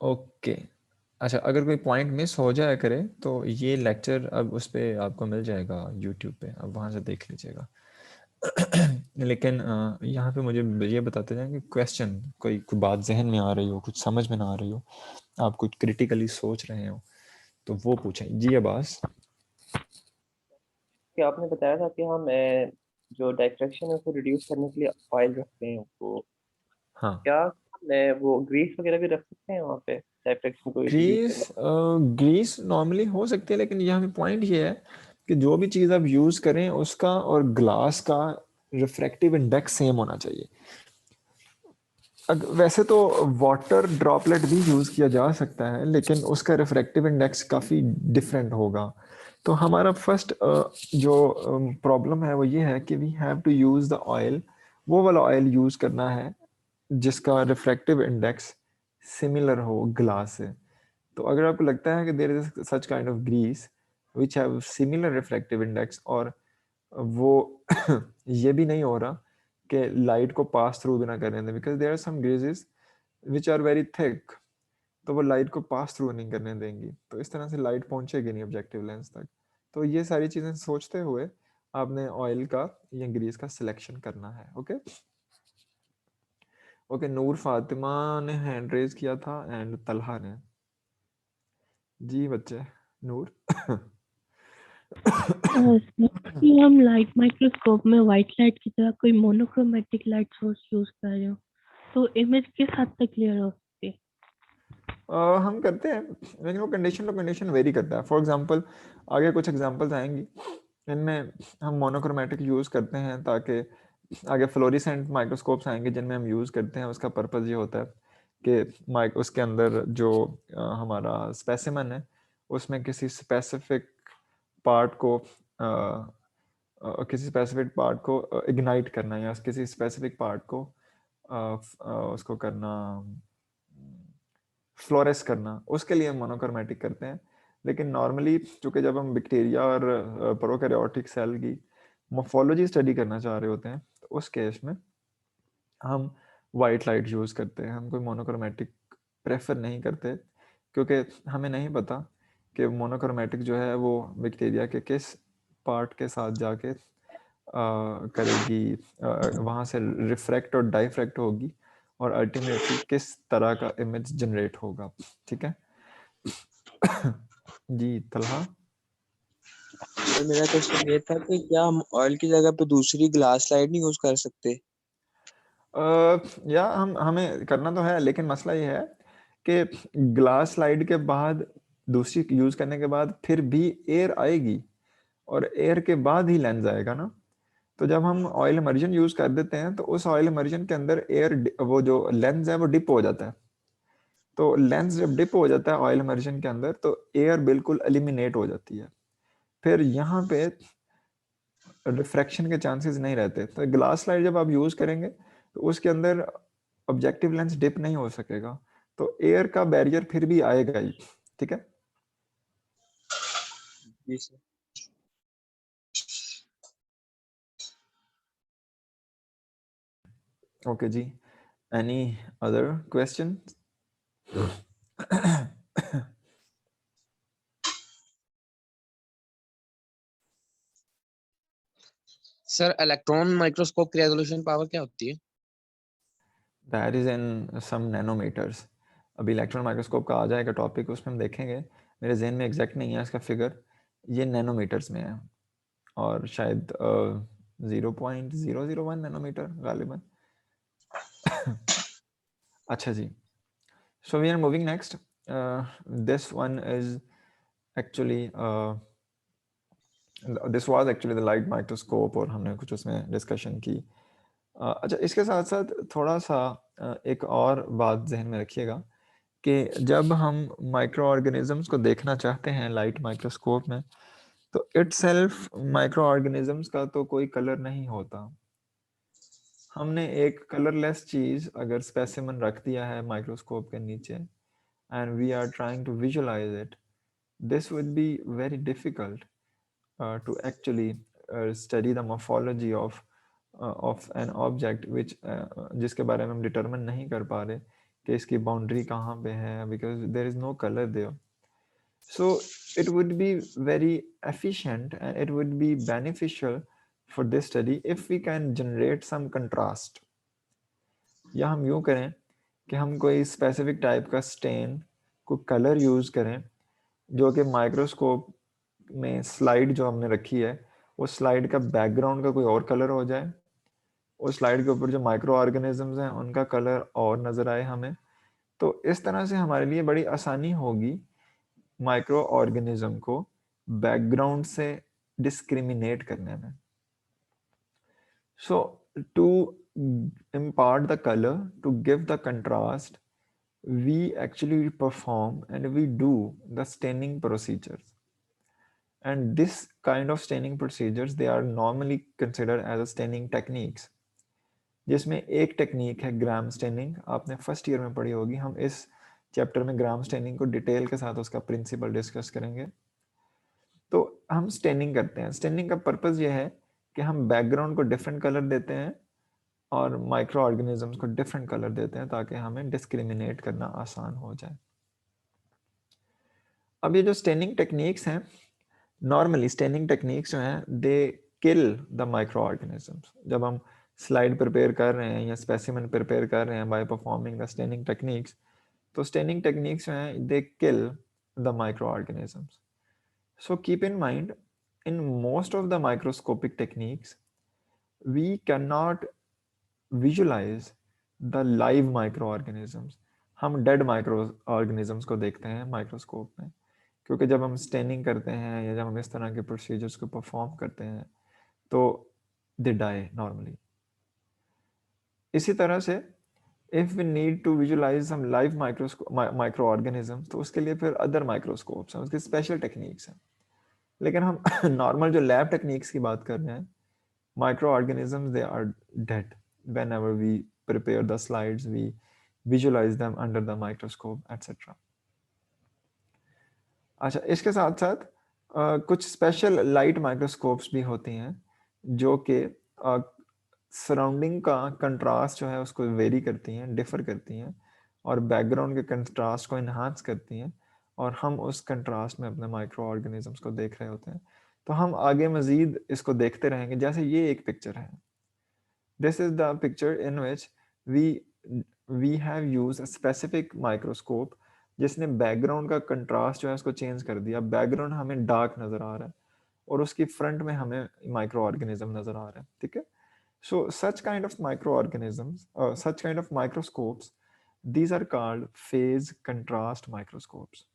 Okay अच्छा, अगर कोई पॉइंट मिस हो जाया करे तो ये लेक्चर अब उस पर आपको मिल जाएगा यूट्यूब पे, अब वहाँ से देख लीजिएगा। लेकिन यहाँ पे मुझे ये बताते जाएं कि क्वेश्चन, कोई बात जहन में आ रही हो, कुछ समझ में ना आ रही हो, आप कुछ क्रिटिकली सोच रहे हो तो वो पूछें। जी अब्बास। कि आपने बताया था कि हम जो डाइफ्रैक्शन है उसको रिड्यूस करने के लिए ऑयल रखते हैं, तो हाँ, क्या वो ग्रीस वगैरह भी रख सकते हैं वहाँ पे डाइफ्रैक्शन को रिड्यूस करने? ग्रीस नॉर्मली हो सकती है, लेकिन यहाँ पे पॉइंट ये है कि जो भी चीज़ आप यूज़ करें उसका और ग्लास का रिफ्रैक्टिव इंडेक्स सेम होना चाहिए। वैसे तो वाटर ड्रॉपलेट भी यूज़ किया जा सकता है, लेकिन उसका रिफ्रैक्टिव इंडेक्स काफ़ी डिफरेंट होगा, तो हमारा फर्स्ट जो प्रॉब्लम है वो ये है कि we have to use the oil, वो वाला ऑयल यूज करना है जिसका रिफ्रैक्टिव इंडेक्स सिमिलर हो ग्लास से। तो अगर आपको लगता है कि there is such kind of grease which have similar refractive index, और वो ये भी नहीं हो रहा कि लाइट को पास थ्रू भी ना करने दें, because there are some greases which are very thick, तो वो लाइट को पास थ्रू नहीं करने देंगी, तो इस तरह से लाइट पहुंचेगी नहीं ऑब्जेक्टिव लेंस तक। तो ये सारी चीजें सोचते हुए आपने ऑयल का या ग्रीस का सिलेक्शन करना है। ओके ओके, नूर फातिमा ने हैंड रेज किया था एंड तलहा ने। जी बच्चे, नूर। कि हम लाइट माइक्रोस्कोप में व्हाइट लाइट की तरह कोई मोनोक्रोमेटिक लाइट सोर्स यूज कर रहे हो तो इमेज किस हद तक क्लियर हो सकती है? हम करते हैं, लेकिन वो कंडीशन टू कंडीशन वेरी करता है। फॉर एग्जांपल आगे कुछ एग्जांपल्स आएंगी, इनमें हम मोनोक्रोमेटिक यूज करते हैं, ताकि आगे फ्लोरिसेंट माइक्रोस्कोप्स आएंगे जिनमें हम यूज करते हैं। उसका पर्पस ये होता है कि उसके अंदर जो हमारा स्पेसिमन है उसमें किसी स्पेसिफिक पार्ट को इग्नाइट करना, या किसी स्पेसिफिक पार्ट को उसको करना, फ्लोरेस करना, उसके लिए हम मोनोक्रोमेटिक करते हैं। लेकिन नॉर्मली चूंकि जब हम बैक्टीरिया और प्रोकैरियोटिक सेल की मोर्फोलॉजी स्टडी करना चाह रहे होते हैं, तो उस केस में हम वाइट लाइट यूज़ करते हैं। हम कोई मोनोक्रोमेटिक प्रेफर नहीं करते, क्योंकि हमें नहीं पता कि मोनोक्रोमेटिक जो है वो बैक्टीरिया के किस पार्ट के साथ जाके करेगी, वहाँ से रिफ्रैक्ट और डाइफ्रैक्ट होगी, और अल्टीमेटली किस तरह का इमेज जनरेट होगा। ठीक है जी तलहा। तो मेरा क्वेश्चन ये था कि क्या हम ऑयल की जगह पे दूसरी ग्लास लाइट नहीं यूज कर सकते? या हमें करना तो है, लेकिन मसला ये है कि ग्लास स्लाइड के बाद दूसरी यूज करने के बाद फिर भी एयर आएगी, और एयर के बाद ही लेंस आएगा ना। तो जब हम ऑयल इमर्जन यूज कर देते हैं तो उस ऑयल इमर्जन के अंदर एयर, वो जो लेंस है वो डिप हो जाता है। तो लेंस जब डिप हो जाता है ऑयल इमर्जन के अंदर, तो एयर बिल्कुल एलिमिनेट हो जाती है, फिर यहाँ पे रिफ्रैक्शन के चांसेस नहीं रहते। तो ग्लास स्लाइड जब आप यूज करेंगे तो उसके अंदर ऑब्जेक्टिव लेंस डिप नहीं हो सकेगा, तो एयर का बैरियर फिर भी आएगा ही। ठीक है जी सर। ओके जी, any other question? Sir electron microscope की रेजोल्यूशन पावर क्या होती है? That is in some nanometers. अभी इलेक्ट्रॉन माइक्रोस्कोप का आ जाएगा टॉपिक, उसमें हम देखेंगे। मेरे जहन में एग्जैक्ट नहीं है इसका फिगर, ये नैनोमीटर्स में है, और शायद 0.001 नैनोमीटर गालिबन। अच्छा जी, so we are moving next. This one is actually this was actually the light microscope, और हमने कुछ उसमें डिस्कशन की। अच्छा, इसके साथ साथ थोड़ा सा एक और बात जहन में रखिएगा कि जब हम माइक्रो ऑर्गेनिजम्स को देखना चाहते हैं लाइट माइक्रोस्कोप में, तो इटसेल्फ माइक्रो ऑर्गेनिजम्स का तो कोई कलर नहीं होता। हमने एक कलरलेस चीज अगर स्पेसिमन रख दिया है माइक्रोस्कोप के नीचे, and we are trying to visualize it, this would be very difficult to actually study the morphology of an object which जिसके बारे में हम determine नहीं कर पा रहे कि इसकी boundary कहाँ पे है, because there is no color there. So it would be very efficient and it would be beneficial for this study if we can generate some contrast. या हम यूँ करें कि हम कोई स्पेसिफिक टाइप का स्टेन को कलर यूज करें, जो कि माइक्रोस्कोप में स्लाइड जो हमने रखी है वो स्लाइड का बैकग्राउंड का कोई और कलर हो जाए, उस स्लाइड के ऊपर जो माइक्रो ऑर्गेनिजम्स हैं उनका कलर और नजर आए हमें। तो इस तरह से हमारे लिए बड़ी आसानी होगी माइक्रो ऑर्गेनिज्म को बैकग्राउंड से डिस्क्रिमिनेट करने में। So to impart the color, to give the contrast, we actually perform and we do the staining procedures. and this kind of staining procedures they are normally considered as a staining techniques, जिसमें एक technique है gram staining, आपने first year में पढ़ी होगी। हम इस chapter में ग्राम स्टेनिंग को डिटेल के साथ उसका प्रिंसिपल डिस्कस करेंगे। तो हम स्टेनिंग करते हैं, स्टेनिंग का पर्पस ये है कि हम बैकग्राउंड को डिफरेंट कलर देते हैं और माइक्रो ऑर्गेनिजम्स को डिफरेंट कलर देते हैं ताकि हमें डिस्क्रिमिनेट करना आसान हो जाए। अब ये जो स्टेनिंग टेक्निक्स हैं, नॉर्मली स्टेनिंग टेक्निक्स जो हैं they kill the micro organisms. जब हम स्लाइड प्रिपेयर कर रहे हैं या स्पेसिमेन प्रिपेयर कर रहे हैं by performing the staining techniques, तो स्टेनिंग टेक्निक्स जो हैं they kill the micro organisms. So keep in mind, in most of the microscopic techniques, we cannot visualize the live microorganisms. हम dead microorganisms को देखते हैं माइक्रोस्कोप में, क्योंकि जब हम स्टेनिंग करते हैं या जब हम इस तरह के प्रोसीजर्स को परफॉर्म करते हैं तो they die normally. इसी तरह से if we need to visualize some live microorganisms, तो उसके लिए फिर other microscopes हैं, उसके special techniques हैं। लेकिन हम नॉर्मल जो लैब टेक्निक्स की बात कर रहे हैं, microorganisms they are dead whenever we prepare the slides, we visualise them under the microscope etcetera. अच्छा, इसके साथ साथ कुछ स्पेशल लाइट माइक्रोस्कोप्स भी होती हैं जो कि सराउंडिंग का कंट्रास्ट जो है उसको वेरी करती हैं, डिफर करती हैं और बैकग्राउंड के कंट्रास्ट को इन्हांस करती हैं, और हम उस कंट्रास्ट में अपने माइक्रो ऑर्गेनिजम्स को देख रहे होते हैं। तो हम आगे मजीद इसको देखते रहेंगे। जैसे ये एक पिक्चर है, this is the picture in which we have used a specific microscope जिसने बैकग्राउंड का कंट्रास्ट जो है उसको चेंज कर दिया। बैकग्राउंड हमें डार्क नजर आ रहा है और उसकी फ्रंट में हमें माइक्रो ऑर्गेनिज्म नजर आ रहा है, ठीक है। So such kind of micro organisms, such kind of microscopes, these are called phase contrast microscopes।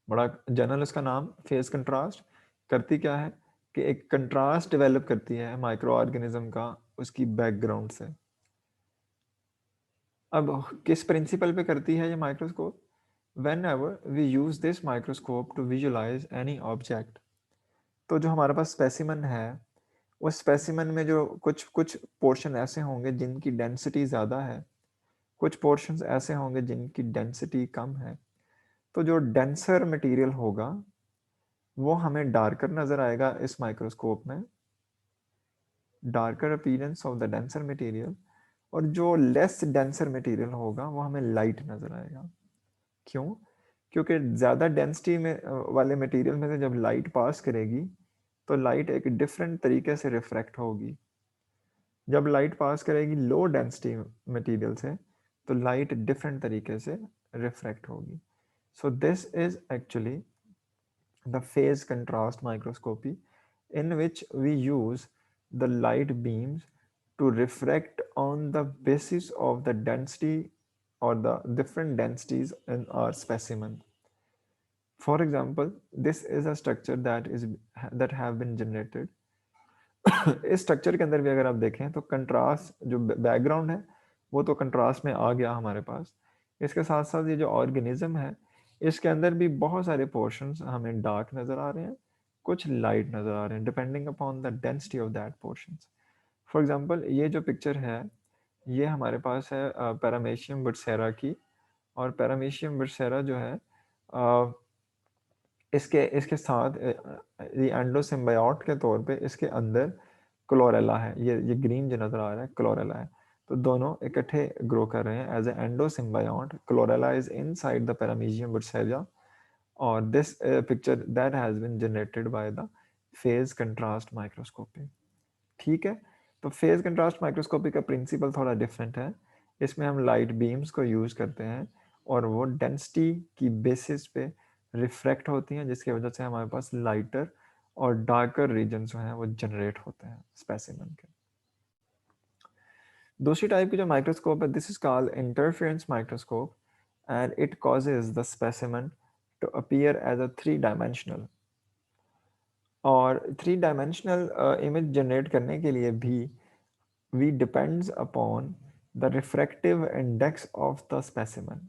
बड़ा जनरल इसका नाम फेज कंट्रास्ट। करती क्या है कि एक कंट्रास्ट डेवलप करती है माइक्रो ऑर्गेनिज्म का उसकी बैकग्राउंड से। अब किस प्रिंसिपल पे करती है ये microscope? Whenever we use this microscope to visualise any object, तो जो हमारे पास स्पेसिमन है उस स्पेसिमन में जो कुछ पोर्शन ऐसे होंगे जिनकी डेंसिटी ज़्यादा है, कुछ पोर्शंस ऐसे होंगे जिनकी डेंसिटी कम है। तो जो डेंसर मटेरियल होगा वो हमें डार्कर नजर आएगा इस माइक्रोस्कोप में, darker appearance of the denser material, और जो लेस डेंसर मटेरियल होगा वो हमें लाइट नजर आएगा। क्यों? क्योंकि ज़्यादा डेंसिटी में वाले मटेरियल में से जब लाइट पास करेगी तो लाइट एक डिफरेंट तरीके से रिफ्रैक्ट होगी। जब लाइट पास करेगी लो डेंसिटी मटेरियल से तो लाइट डिफरेंट तरीके से रिफ्रैक्ट होगी। So this is actually the phase contrast microscopy, in which we use the light beams to refract on the basis of the density or the different densities in our specimen. For example, this is a structure that have been generated. इस structure के अंदर भी अगर आप देखें तो contrast जो background है वो तो कंट्रास्ट में आ गया हमारे पास। इसके साथ साथ ये जो ऑर्गेनिज्म है इसके अंदर भी बहुत सारे पोर्शंस हमें डार्क नज़र आ रहे हैं, कुछ लाइट नज़र आ रहे हैं, depending upon the density of that portions. For example ये जो पिक्चर है ये हमारे पास है पैरामेशियम बुटसेरा की, और पैरामेशियम बुटसेरा जो है इसके साथ ये एंडोसिम्बायोट के तौर पे इसके अंदर क्लोरेला है। ये ग्रीन जो नज़र आ रहा है क्लोरेला है, तो दोनों इकट्ठे ग्रो कर रहे हैं as a endosymbiont. Chlorella is inside the paramecium bursaria, और this picture that has been generated by the phase contrast microscopy. ठीक है, तो फेज कंट्रास्ट माइक्रोस्कोपी का प्रिंसिपल थोड़ा डिफरेंट है। इसमें हम लाइट बीम्स को यूज़ करते हैं और वो डेंसिटी की बेसिस पे रिफ्रैक्ट होती हैं, जिसकी वजह से हमारे पास लाइटर और डार्कर रीजन जो हैं वो जनरेट होते हैं स्पेसिमेन के। दूसरी टाइप की जो माइक्रोस्कोप है, this is called interference microscope, and it causes the specimen to appear as a 3 dimensional. और 3 डायमेंशनल इमेज जनरेट करने के लिए भी we depends upon the refractive index of the specimen.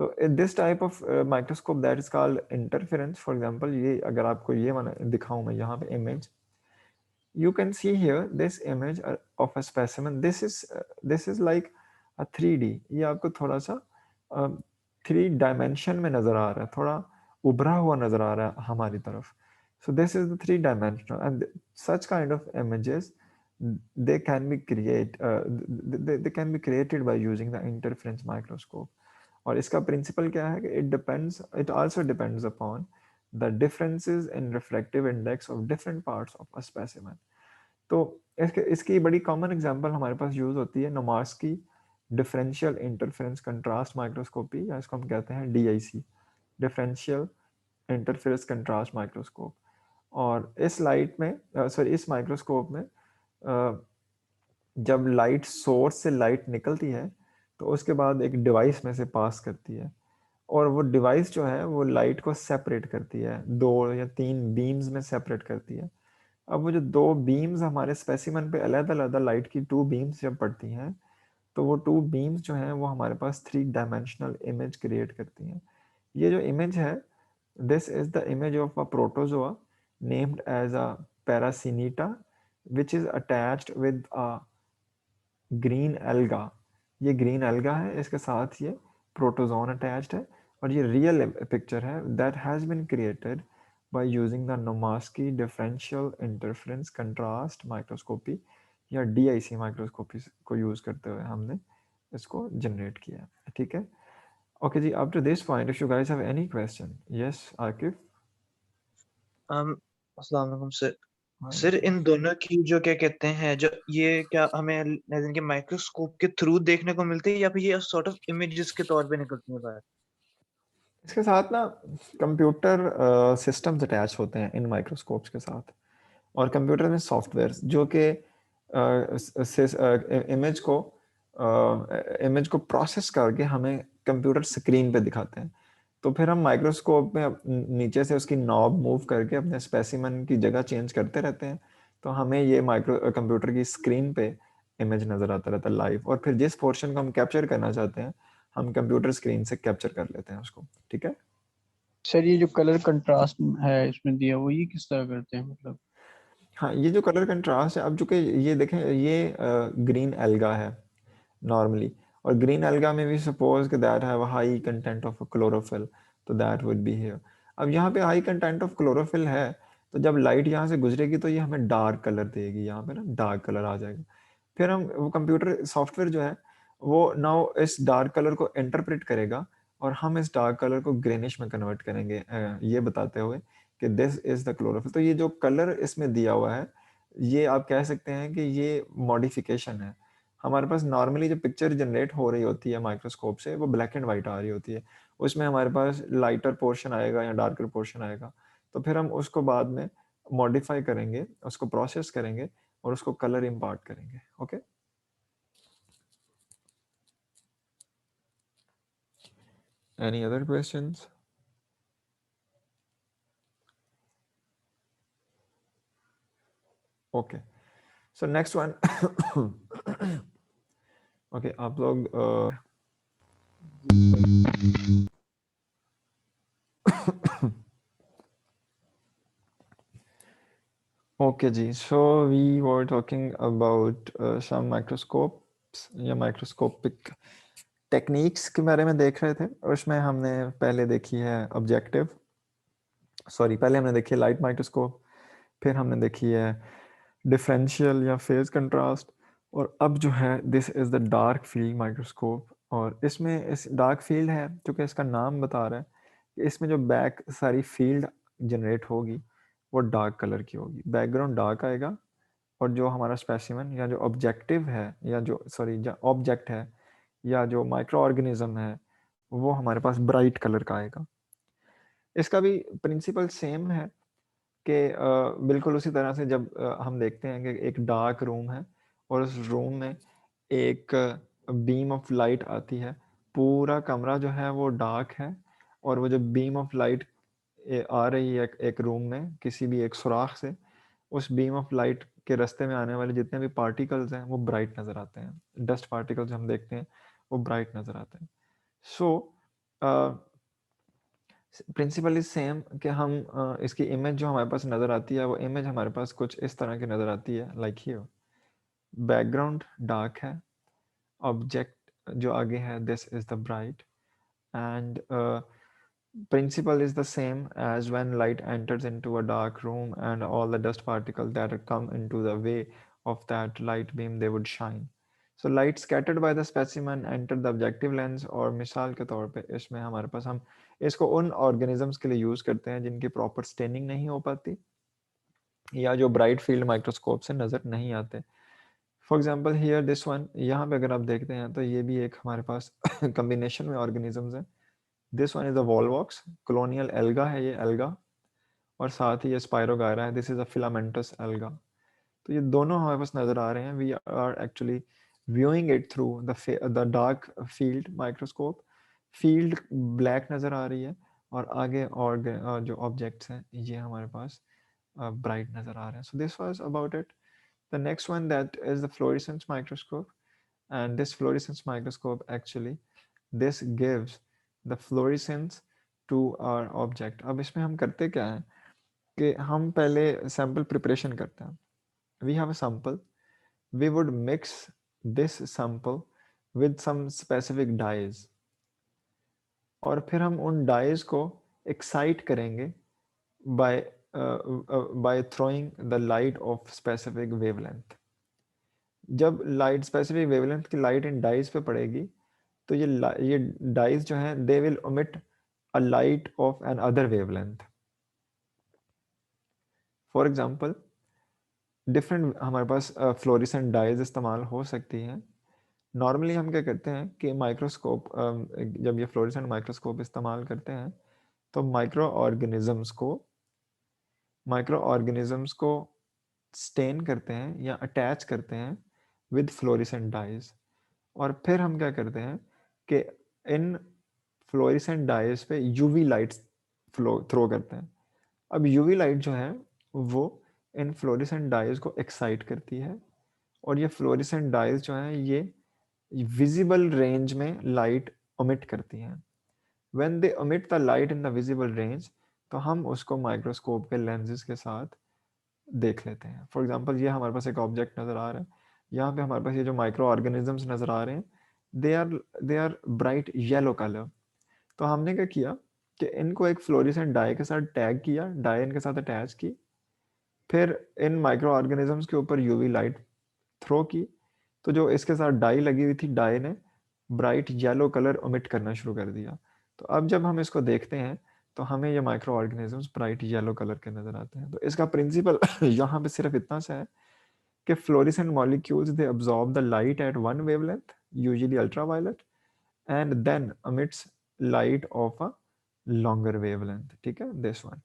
So this type of microscope that is called interference. For example, ये अगर आपको ये दिखाऊं मैं यहाँ पे image, you can see here this image of a specimen. This is like a 3D. ये आपको थोड़ा सा 3 dimension में नजर आ रहा है, थोड़ा उभरा हुआ नजर आ रहा है हमारी तरफ. So this is the 3 dimensional, and such kind of images they can be they can be created by using the interference microscope. और इसका प्रिंसिपल क्या है कि it also depends upon the differences in refractive index of different parts of a specimen. तो इसकी बड़ी common example हमारे पास use होती है नोमास्की डिफरेंशियल इंटरफेरेंस कंट्रास्ट माइक्रोस्कोपी, या इसको हम कहते हैं DIC, differential interference contrast microscope. और इस इस माइक्रोस्कोप में जब लाइट सोर्स से लाइट निकलती है तो उसके बाद एक डिवाइस में से पास करती है, और वो डिवाइस जो है वो लाइट को सेपरेट करती है, 2 या 3 बीम्स में सेपरेट करती है. अब वो जो 2 बीम्स हमारे स्पेसिमन पे अलग-अलग लाइट की 2 बीम्स जब पड़ती हैं तो वो 2 बीम्स जो हैं वो हमारे पास 3 डायमेंशनल इमेज क्रिएट करती हैं. ये जो इमेज है, this is the image of a protozoa named as a paracinita which is attached with a green alga. ये ग्रीन एल्गा है, इसके साथ ये प्रोटोजोन अटैच्ड है, और ये रियल पिक्चर है that has been created by using the Nomansky differential interference contrast microscopy या DIC माइक्रोस्कोपी को यूज करते हुए हमने इसको जनरेट किया है. ठीक है, ओके जी. Up to this point if you guys have any question. Yes Akif. अस्सलाम वालेकुम सर. सर इन दोनों की जो क्या कहते हैं, जो ये क्या हमें इनके माइक्रोस्कोप के थ्रू देखने को मिलते हैं या फिर ये सॉर्ट ऑफ इमेजेस के तौर पे निकलती हैं बाहर? इसके साथ ना कंप्यूटर सिस्टम्स अटैच होते हैं इन माइक्रोस्कोप्स के साथ, और कंप्यूटर में सॉफ्टवेयर जो कि इमेज को प्रोसेस करके हमें कंप्यूटर स्क्रीन पे दिखाते हैं. तो फिर हम माइक्रोस्कोप में नीचे से उसकी नॉब मूव करके अपने स्पेसिमन की जगह चेंज करते रहते हैं, तो हमें ये कंप्यूटर की स्क्रीन पे इमेज नजर आता रहता है लाइव, और फिर जिस पोर्शन को हम कैप्चर करना चाहते हैं हम कंप्यूटर स्क्रीन से कैप्चर कर लेते हैं उसको. ठीक है सर, ये जो कलर कंट्रास्ट है इसमें दिया वो ये किस तरह करते हैं, मतलब? हाँ, ये जो कलर कंट्रास्ट है, अब चूंकि ये देखें ये ग्रीन एल्गा है नॉर्मली, और ग्रीन एल्गा में भी सपोज कि that have high content of chlorophyll, तो दैट वुड बी हियर. अब यहाँ पे हाई कंटेंट ऑफ क्लोरोफिल है, तो जब लाइट यहाँ से गुजरेगी तो ये हमें डार्क कलर देगी, यहाँ पे ना डार्क कलर आ जाएगा. फिर हम वो कंप्यूटर सॉफ्टवेयर जो है वो नाउ इस डार्क कलर को इंटरप्रेट करेगा, और हम इस डार्क कलर को ग्रेनिश में कन्वर्ट करेंगे, ये बताते हुए कि दिस इज द क्लोरोफिल. तो ये जो कलर इसमें दिया हुआ है, ये आप कह सकते हैं कि ये मॉडिफिकेशन है. हमारे पास नॉर्मली जो पिक्चर जनरेट हो रही होती है माइक्रोस्कोप से वो ब्लैक एंड वाइट आ रही होती है, उसमें हमारे पास लाइटर पोर्शन आएगा या डार्कर पोर्शन आएगा, तो फिर हम उसको बाद में मॉडिफाई करेंगे, उसको प्रोसेस करेंगे और उसको कलर इम्पार्ट करेंगे. Okay any other questions? Okay so next one. Okay आप लोग ओके जी, so we were talking about some microscopes या माइक्रोस्कोपिक टेक्निक्स के बारे में देख रहे थे. उसमें हमने पहले देखी है पहले हमने देखी है लाइट माइक्रोस्कोप, फिर हमने देखी है डिफरेंशियल या फेज कंट्रास्ट, और अब जो है this is the dark field microscope. और इसमें इस डार्क फील्ड है क्योंकि इसका नाम बता रहा है कि इसमें जो बैक सारी फील्ड जनरेट होगी वो डार्क कलर की होगी, बैकग्राउंड डार्क आएगा, और जो हमारा स्पेसिमन या जो ऑब्जेक्टिव है या जो ऑब्जेक्ट है या जो माइक्रो ऑर्गेनिज्म है वो हमारे पास ब्राइट कलर का आएगा. इसका भी प्रिंसिपल सेम है कि बिल्कुल उसी तरह से जब हम देखते हैं कि एक डार्क रूम है और उस रूम में एक बीम ऑफ लाइट आती है, पूरा कमरा जो है वो डार्क है, और वो जो बीम ऑफ लाइट आ रही है एक रूम में किसी भी एक सुराख से, उस बीम ऑफ लाइट के रास्ते में आने वाले जितने भी पार्टिकल्स हैं वो ब्राइट नज़र आते हैं. डस्ट पार्टिकल्स हम देखते हैं वो ब्राइट नज़र आते हैं. सो प्रिंसिपल इज सेम कि हम इसकी इमेज जो हमारे पास नज़र आती है वो इमेज हमारे पास कुछ इस तरह की नज़र आती है, लाइक हियर बैकग्राउंड डार्क है, ऑब्जेक्ट जो आगे है this is the bright, and principle is the same as when light enters into a dark room and all the dust particles that come into the way of that light beam they would shine. So light scattered by the specimen enter the objective lens, और मिसाल के तौर पे इसमें हमारे पास हम इसको उन organisms के लिए यूज करते हैं जिनकी प्रॉपर स्टेनिंग नहीं हो पाती या जो ब्राइट फील्ड माइक्रोस्कोप से नजर नहीं आते. For example here this one, यहाँ पे अगर आप देखते हैं तो ये भी एक हमारे पास कम्बिनेशन में ऑर्गेनिजम्स है. This one is a volvox, colonial alga है ये एल्गा, और साथ ही ये स्पायरोगायरा है, this is a filamentous alga. तो ये दोनों हमारे पास नजर आ रहे हैं. We are actually viewing it through the dark field microscope. Field black नजर आ रही है और आगे और जो ऑब्जेक्ट्स हैं ये हमारे पास ब्राइट नजर आ रहे हैं. सो this was about it. The next one that is the fluorescence microscope, and this fluorescence microscope actually this gives the fluorescence to our object. अब इसमें हम करते क्या हैं कि हम पहले sample preparation करते हैं. We have a sample, we would mix this sample with some specific dyes, और फिर हम उन dyes को excite करेंगे by throwing the light of specific wavelength. जब लाइट स्पेसिफिक वेवलेंथ की लाइट इन डाइज पे पड़ेगी तो ये डाइज जो हैं they will omit a light of an other wavelength. For example different हमारे पास फ्लोरेसेंट डाइज इस्तेमाल हो सकती हैं. नॉर्मली हम क्या करते हैं कि माइक्रोस्कोप जब ये फ्लोरेसेंट माइक्रोस्कोप इस्तेमाल करते हैं तो माइक्रो ऑर्गेनिजम्स को स्टेन करते हैं या अटैच करते हैं विद फ्लोरेसेंट डाइज, और फिर हम क्या करते हैं कि इन फ्लोरेसेंट डाइज पे यूवी लाइट्स थ्रो करते हैं. अब यूवी लाइट जो है वो इन फ्लोरेसेंट डाइज को एक्साइट करती है, और ये फ्लोरेसेंट डाइज जो हैं ये विजिबल रेंज में लाइट ओमिट करती हैं. When they omit the light in the visible range तो हम उसको माइक्रोस्कोप के लेंसेज के साथ देख लेते हैं. फॉर एग्जांपल ये हमारे पास एक ऑब्जेक्ट नज़र आ रहा है, यहाँ पे हमारे पास ये जो माइक्रो ऑर्गेनिजम्स नज़र आ रहे हैं they are bright yellow colour. तो हमने क्या किया कि इनको एक फ्लोरेसेंट डाई के साथ टैग किया, डाई इनके साथ अटैच की, फिर इन माइक्रो ऑर्गेनिजम्स के ऊपर यूवी लाइट थ्रो की, तो जो इसके साथ डाई लगी हुई थी डाई ने ब्राइट येलो कलर ओमिट करना शुरू कर दिया. तो अब जब हम इसको देखते हैं तो हमें ये micro organisms bright yellow colour के नज़र आते हैं. तो इसका प्रिंसिपल यहाँ पे सिर्फ इतना सा है कि fluorescent molecules they absorb the light at one wavelength, usually ultraviolet, and then emits light of a longer wavelength. ठीक है, this one.